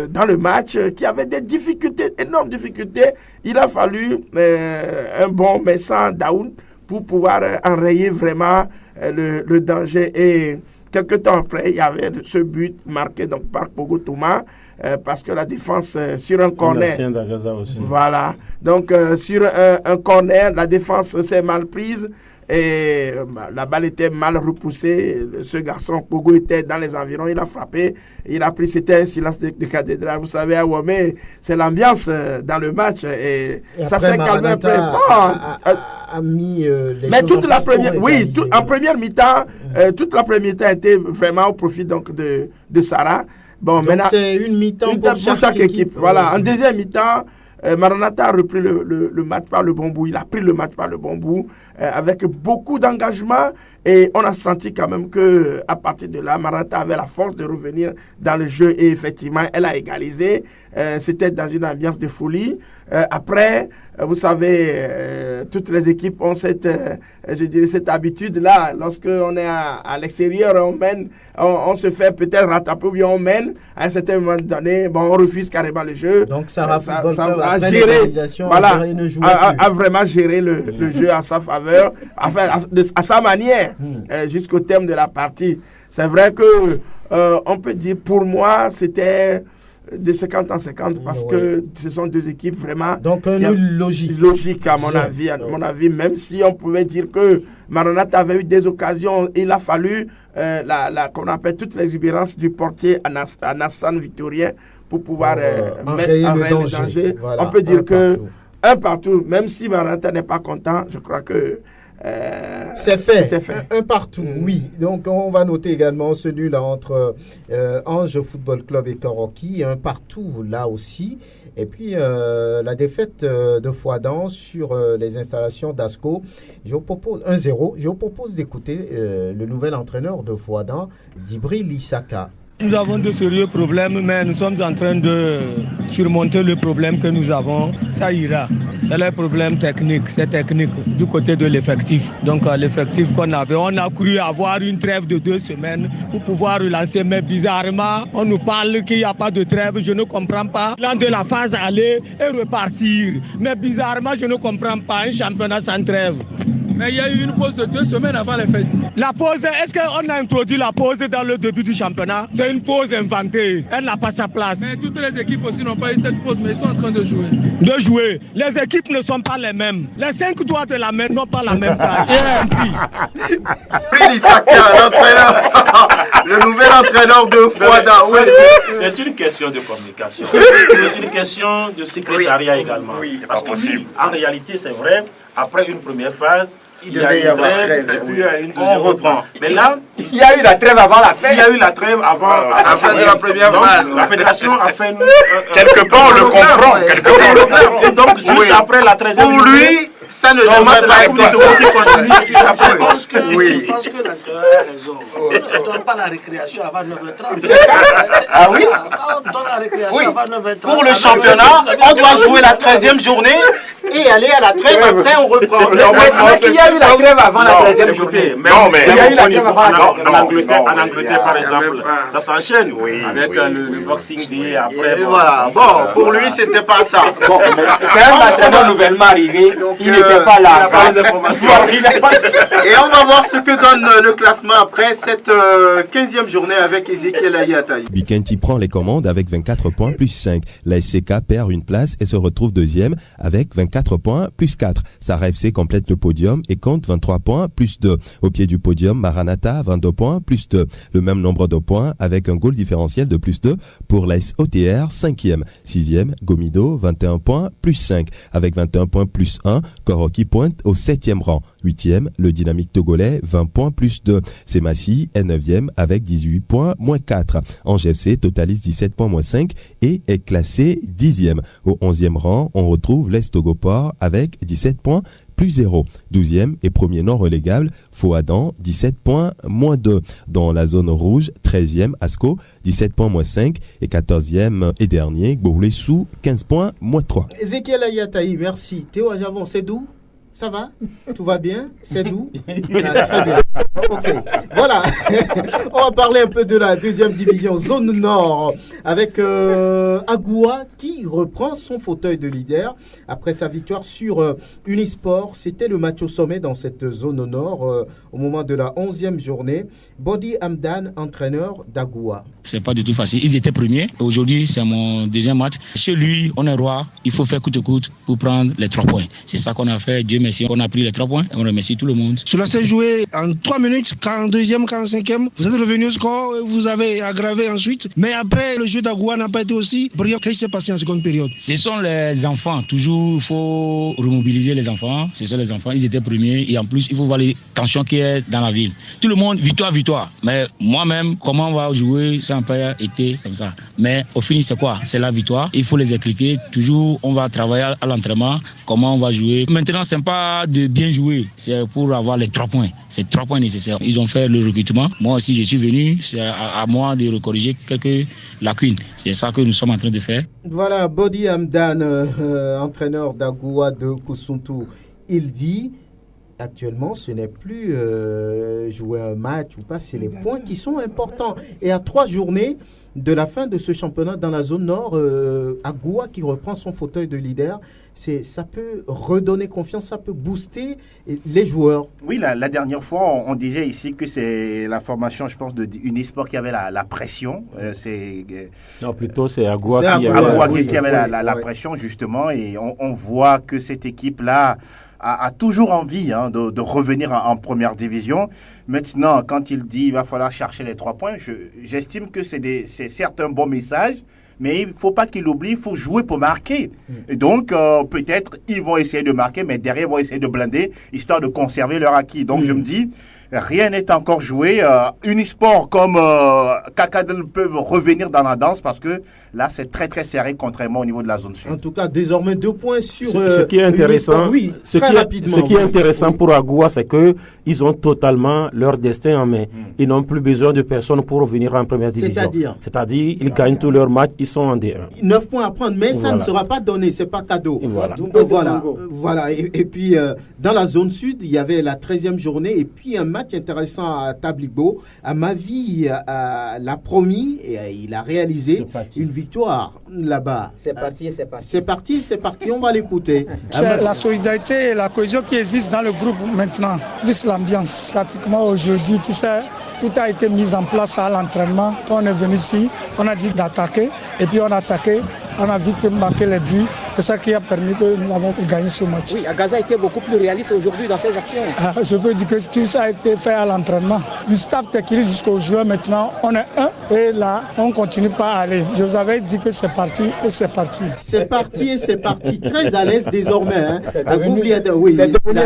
dans le match, qui avait des difficultés, énormes difficultés. Il a fallu un bon Messan Daoud pour pouvoir enrayer vraiment le danger. Et quelque temps après, il y avait ce but marqué donc, par Pogo Touma, parce que la défense sur un corner. Voilà. Donc, sur un corner, la défense s'est mal prise. Et la balle était mal repoussée. Ce garçon, Pogo, était dans les environs. Il a frappé. Il a pris, c'était un silence de cathédrale. Vous savez, à Ouamé, c'est l'ambiance dans le match. Et ça s'est calmé après. A mis les mais toute la première, en première mi-temps, toute la première mi-temps était vraiment au profit donc, de Sarah. Bon, donc maintenant, c'est une mi-temps pour chaque équipe. Voilà. En deuxième mi-temps, Maranatha a repris le match par le bon bout. Il a pris le match par le bon bout avec beaucoup d'engagement et on a senti quand même que à partir de là, Maranatha avait la force de revenir dans le jeu et effectivement, elle a égalisé. C'était dans une ambiance de folie. Après, vous savez, toutes les équipes ont cette habitude-là. Lorsqu'on est à l'extérieur, on mène, on se fait peut-être rattraper ou bien on mène. À un certain moment donné, bon, on refuse carrément le jeu. Donc, Sarah Football Club a vraiment géré le jeu à sa faveur, à sa manière, jusqu'au terme de la partie. C'est vrai que on peut dire, pour moi, c'était de 50 en 50 parce que ce sont deux équipes vraiment donc logique à mon avis, même si on pouvait dire que Maranatha avait eu des occasions, il a fallu qu'on appelle toute l'exubérance du portier Anassan Victorien pour pouvoir mettre le danger. Voilà, on peut dire que un partout, même si Maranatha n'est pas content, je crois que c'est fait. Un partout, oui. Donc, on va noter également ce nul entre Ange Football Club et Koroki. Un partout, là aussi. Et puis, la défaite de Fouadan sur les installations d'Asco. 1-0. Je vous propose d'écouter le nouvel entraîneur de Fouadan, Djibril Issaka. Nous avons de sérieux problèmes, mais nous sommes en train de surmonter le problème que nous avons. Ça ira. C'est le problème technique, c'est technique du côté de l'effectif. Donc l'effectif qu'on avait, on a cru avoir une trêve de 2 semaines pour pouvoir relancer, mais bizarrement, on nous parle qu'il n'y a pas de trêve, je ne comprends pas. L'an de la phase aller et repartir. Mais bizarrement, je ne comprends pas un championnat sans trêve. Mais il y a eu une pause de 2 semaines avant les fêtes. La pause, est-ce qu'on a introduit la pause dans le début du championnat? C'est une pause inventée. Elle n'a pas sa place. Mais toutes les équipes aussi n'ont pas eu cette pause, mais ils sont en train de jouer. De jouer. Les équipes ne sont pas les mêmes. Les 5 doigts de la main n'ont pas la même taille. Le nouvel entraîneur de Fouadan. C'est une question de communication. C'est une question de secrétariat également. Parce que en réalité, c'est vrai, après une première phase, il y a eu la trêve, et puis il y a une deuxième. On reprend. Mais là, il y a eu la trêve avant la fin. Il y a eu la trêve avant la fin de la première phase. La fédération a fait quelque part on le comprend. Et donc, juste après la 13e pour lui, ça ne devrait pas être Je pense que l'entraîneur a raison. On ne donne pas la récréation avant 9h30. C'est ça. Ah oui. Quand on donne la récréation avant 9h30. Pour le championnat, on doit jouer la 13e journée et aller à la trêve. Après, on reprend. Il y a eu la trêve avant la 13e journée. Non, mais il y a eu la trêve avant la 13e journée. En Angleterre, par exemple, ça s'enchaîne avec le Boxing Day. Après, voilà. Bon, pour lui, c'était pas ça. C'est un entraîneur nouvellement arrivé. Il pas là. Et on va voir ce que donne le classement après cette 15e journée avec Ezekiel Ayataï. Bikenti prend les commandes avec 24 points plus 5. La SCK perd une place et se retrouve deuxième avec 24 points plus 4. Sarah FC complète le podium et compte 23 points plus 2. Au pied du podium, Maranatha 22 points plus 2. Le même nombre de points avec un goal différentiel de plus 2 pour la OTR 5e. 6e, Gomido 21 points plus 5. Avec 21 points plus 1, Koroki pointe au 7e rang. 8e, le Dynamique Togolais 20 points plus 2. Semassi est 9e avec 18 points moins 4. Ange FC totalise 17 points moins 5 et est classé 10e. Au 11e rang, on retrouve l'Est Togoport avec 17 points plus 0. 12e et premier non relégable, Fouadan, 17 points moins 2. Dans la zone rouge, 13e, Asco, 17 points moins 5. Et 14e et dernier, Bourlé-Sous, 15 points moins 3. Ezekiel Ayataï, merci. Théo Ajavon, c'est d'où? Ça va? Tout va bien? C'est d'où? Très bien. Ok. Voilà. On va parler un peu de la deuxième division, zone nord, avec Agoua qui reprend son fauteuil de leader après sa victoire sur Unisport. C'était le match au sommet dans cette zone nord au moment de la 11e journée. Bodi Hamdan, entraîneur d'Agoua. C'est pas du tout facile. Ils étaient premiers. Aujourd'hui, c'est mon deuxième match. Chez lui, on est roi. Il faut faire coûte que coûte pour prendre les 3 points. C'est ça qu'on a fait. Dieu merci. On a pris les 3 points et on remercie tout le monde. Cela s'est joué en 3 minutes, 42e, 45e. Vous êtes revenu au score et vous avez aggravé ensuite. Mais après, le jeu d'Agoua n'a pas été aussi brillant. Qu'est-ce qui s'est passé en seconde période? Ce sont les enfants. Toujours, il faut remobiliser les enfants. Ce sont les enfants. Ils étaient premiers. Et en plus, il faut voir les tensions qu'il y a dans la ville. Tout le monde, victoire, victoire. Mais moi-même, comment on va jouer sans pas été comme ça? Mais au final, c'est quoi? C'est la victoire. Il faut les expliquer. Toujours, on va travailler à l'entraînement. Comment on va jouer? Maintenant, c'est pas de bien jouer. C'est pour avoir les 3 points. C'est 3 points nécessaires. Ils ont fait le recrutement. Moi aussi, je suis venu. C'est à moi de corriger quelques lacunes. C'est ça que nous sommes en train de faire. Voilà, Bodi Hamdan, entraîneur d'Agoua de Koussountou. Il dit... Actuellement, ce n'est plus jouer un match ou pas, c'est les points qui sont importants. Et à 3 journées de la fin de ce championnat dans la zone nord, Agoua qui reprend son fauteuil de leader, ça peut redonner confiance, ça peut booster les joueurs. Oui, la dernière fois, on disait ici que c'est la formation, je pense, de Unisport qui avait la pression. Non, plutôt c'est Agoua qui avait la pression, justement. Et on voit que cette équipe-là a toujours envie de revenir en première division. Maintenant, quand il dit qu'il va falloir chercher les 3 points, j'estime que c'est certes un bon message, mais il ne faut pas qu'il oublie, il faut jouer pour marquer. Et donc, peut-être, ils vont essayer de marquer, mais derrière, ils vont essayer de blinder, histoire de conserver leur acquis. Donc, je me dis... Rien n'est encore joué. Unisport comme Kakadel peuvent revenir dans la danse parce que là, c'est très très serré contrairement au niveau de la zone sud. En tout cas, désormais 2 points sur ce qui est intéressant, oui, ce qui est intéressant pour Agoua, c'est que ils ont totalement leur destin en main. Ils n'ont plus besoin de personne pour revenir en première division. C'est-à-dire ils gagnent tous leurs matchs, ils sont en D1. 9 points à prendre, mais ça ne sera pas donné, c'est pas cadeau. Voilà. Et puis dans la zone sud, il y avait la 13e journée et puis un match intéressant à Tabligo. À Mavi l'a promis et il a réalisé une victoire là-bas. C'est parti. C'est parti, on va l'écouter. C'est la solidarité et la cohésion qui existent dans le groupe maintenant, plus l'ambiance. Pratiquement aujourd'hui, tu sais, tout a été mis en place à l'entraînement. Quand on est venu ici, on a dit d'attaquer et puis on a attaqué. On a vu que marquer les buts, c'est ça qui a permis de nous avons gagné ce match. Oui, Agaza a été beaucoup plus réaliste aujourd'hui dans ses actions. Je peux dire que tout ça a été fait à l'entraînement. Du staff technique jusqu'aux joueurs, maintenant, on est un et là, on continue pas à aller. Je vous avais dit que c'est parti et c'est parti. C'est parti. Très à l'aise désormais. Hein. C'est devenu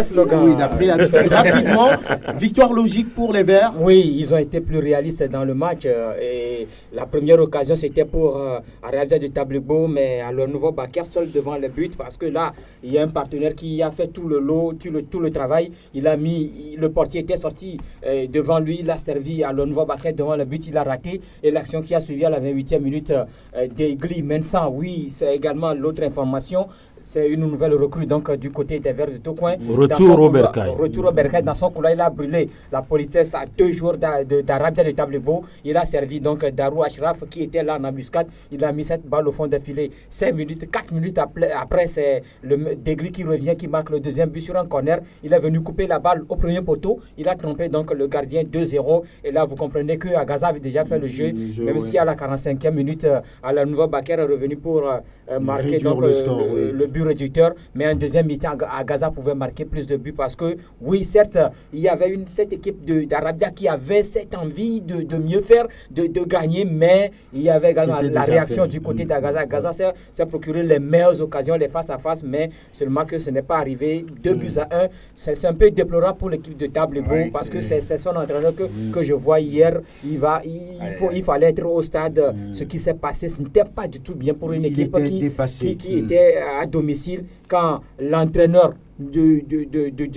slogan. Oui, d'après la victoire. Rapidement, victoire logique pour les Verts. Oui, ils ont été plus réalistes dans le match. Et la première occasion, c'était pour Arabia de Tabligo, mais à leur nouveau backer seul devant le but parce que là, il y a un partenaire qui a fait tout le lot, tout le travail. Il a mis, le portier était sorti devant lui, il a servi à leur nouveau backer devant le but, il a raté. Et l'action qui a suivi à la 28e minute d'Egli Mensan, oui, c'est également l'autre information. c'est une nouvelle recrue donc du côté des Verts de Tocoin. Retour au Bercail. Retour au Bercail. Dans son couloir, il a brûlé la politesse à 2 jours d'Arabia de Tablebo. Il a servi donc Darou Ashraf qui était là en embuscade. Il a mis cette balle au fond des filets. 4 minutes après, c'est le Degli qui revient, qui marque le deuxième but sur un corner. Il est venu couper la balle au premier poteau. Il a trompé donc le gardien 2-0. Et là, vous comprenez que Agaza avait déjà fait le jeu, même si à la 45e minute, à la Nouveau Baker est revenu pour marquer donc, le but réducteur. Mais en deuxième mi-temps, Agaza pouvait marquer plus de buts parce que, oui, certes, il y avait cette équipe d'Arabia qui avait cette envie de mieux faire, de gagner, mais il y avait également la réaction du côté d'Agaza. Agaza s'est procuré les meilleures occasions, les face-à-face, mais seulement que ce n'est pas arrivé. 2-1. C'est un peu déplorable pour l'équipe de Tablebo parce que c'est son entraîneur que je vois hier. Il fallait être au stade. Ce qui s'est passé, ce n'était pas du tout bien pour une équipe qui était à domicile quand l'entraîneur du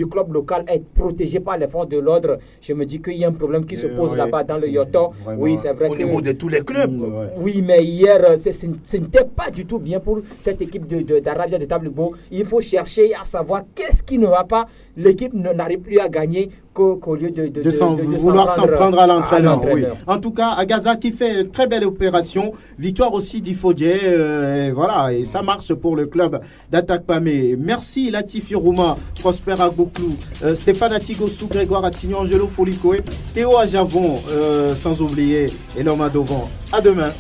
club local est protégé par les forces de l'ordre. Je me dis qu'il y a un problème qui se pose là-bas dans le Yoto. Oui, c'est vrai. Au niveau de tous les clubs. Oui, mais hier, ce n'était pas du tout bien pour cette équipe d'Arabia de Tablebo. Il faut chercher à savoir qu'est-ce qui ne va pas. L'équipe n'arrive plus à gagner qu'au lieu de vouloir s'en prendre à l'entraîneur. Oui. En tout cas, Agaza qui fait une très belle opération. Victoire aussi d'Ifodje. Voilà, et ça marche pour le club d'Attaque Pamé. Merci Latifi Rouma, Prosper Agboklou, Stéphane Atigossou, Grégoire Attignon, Angelo Folikoé, Théo Ajavon, sans oublier Eloma Dovan. À demain.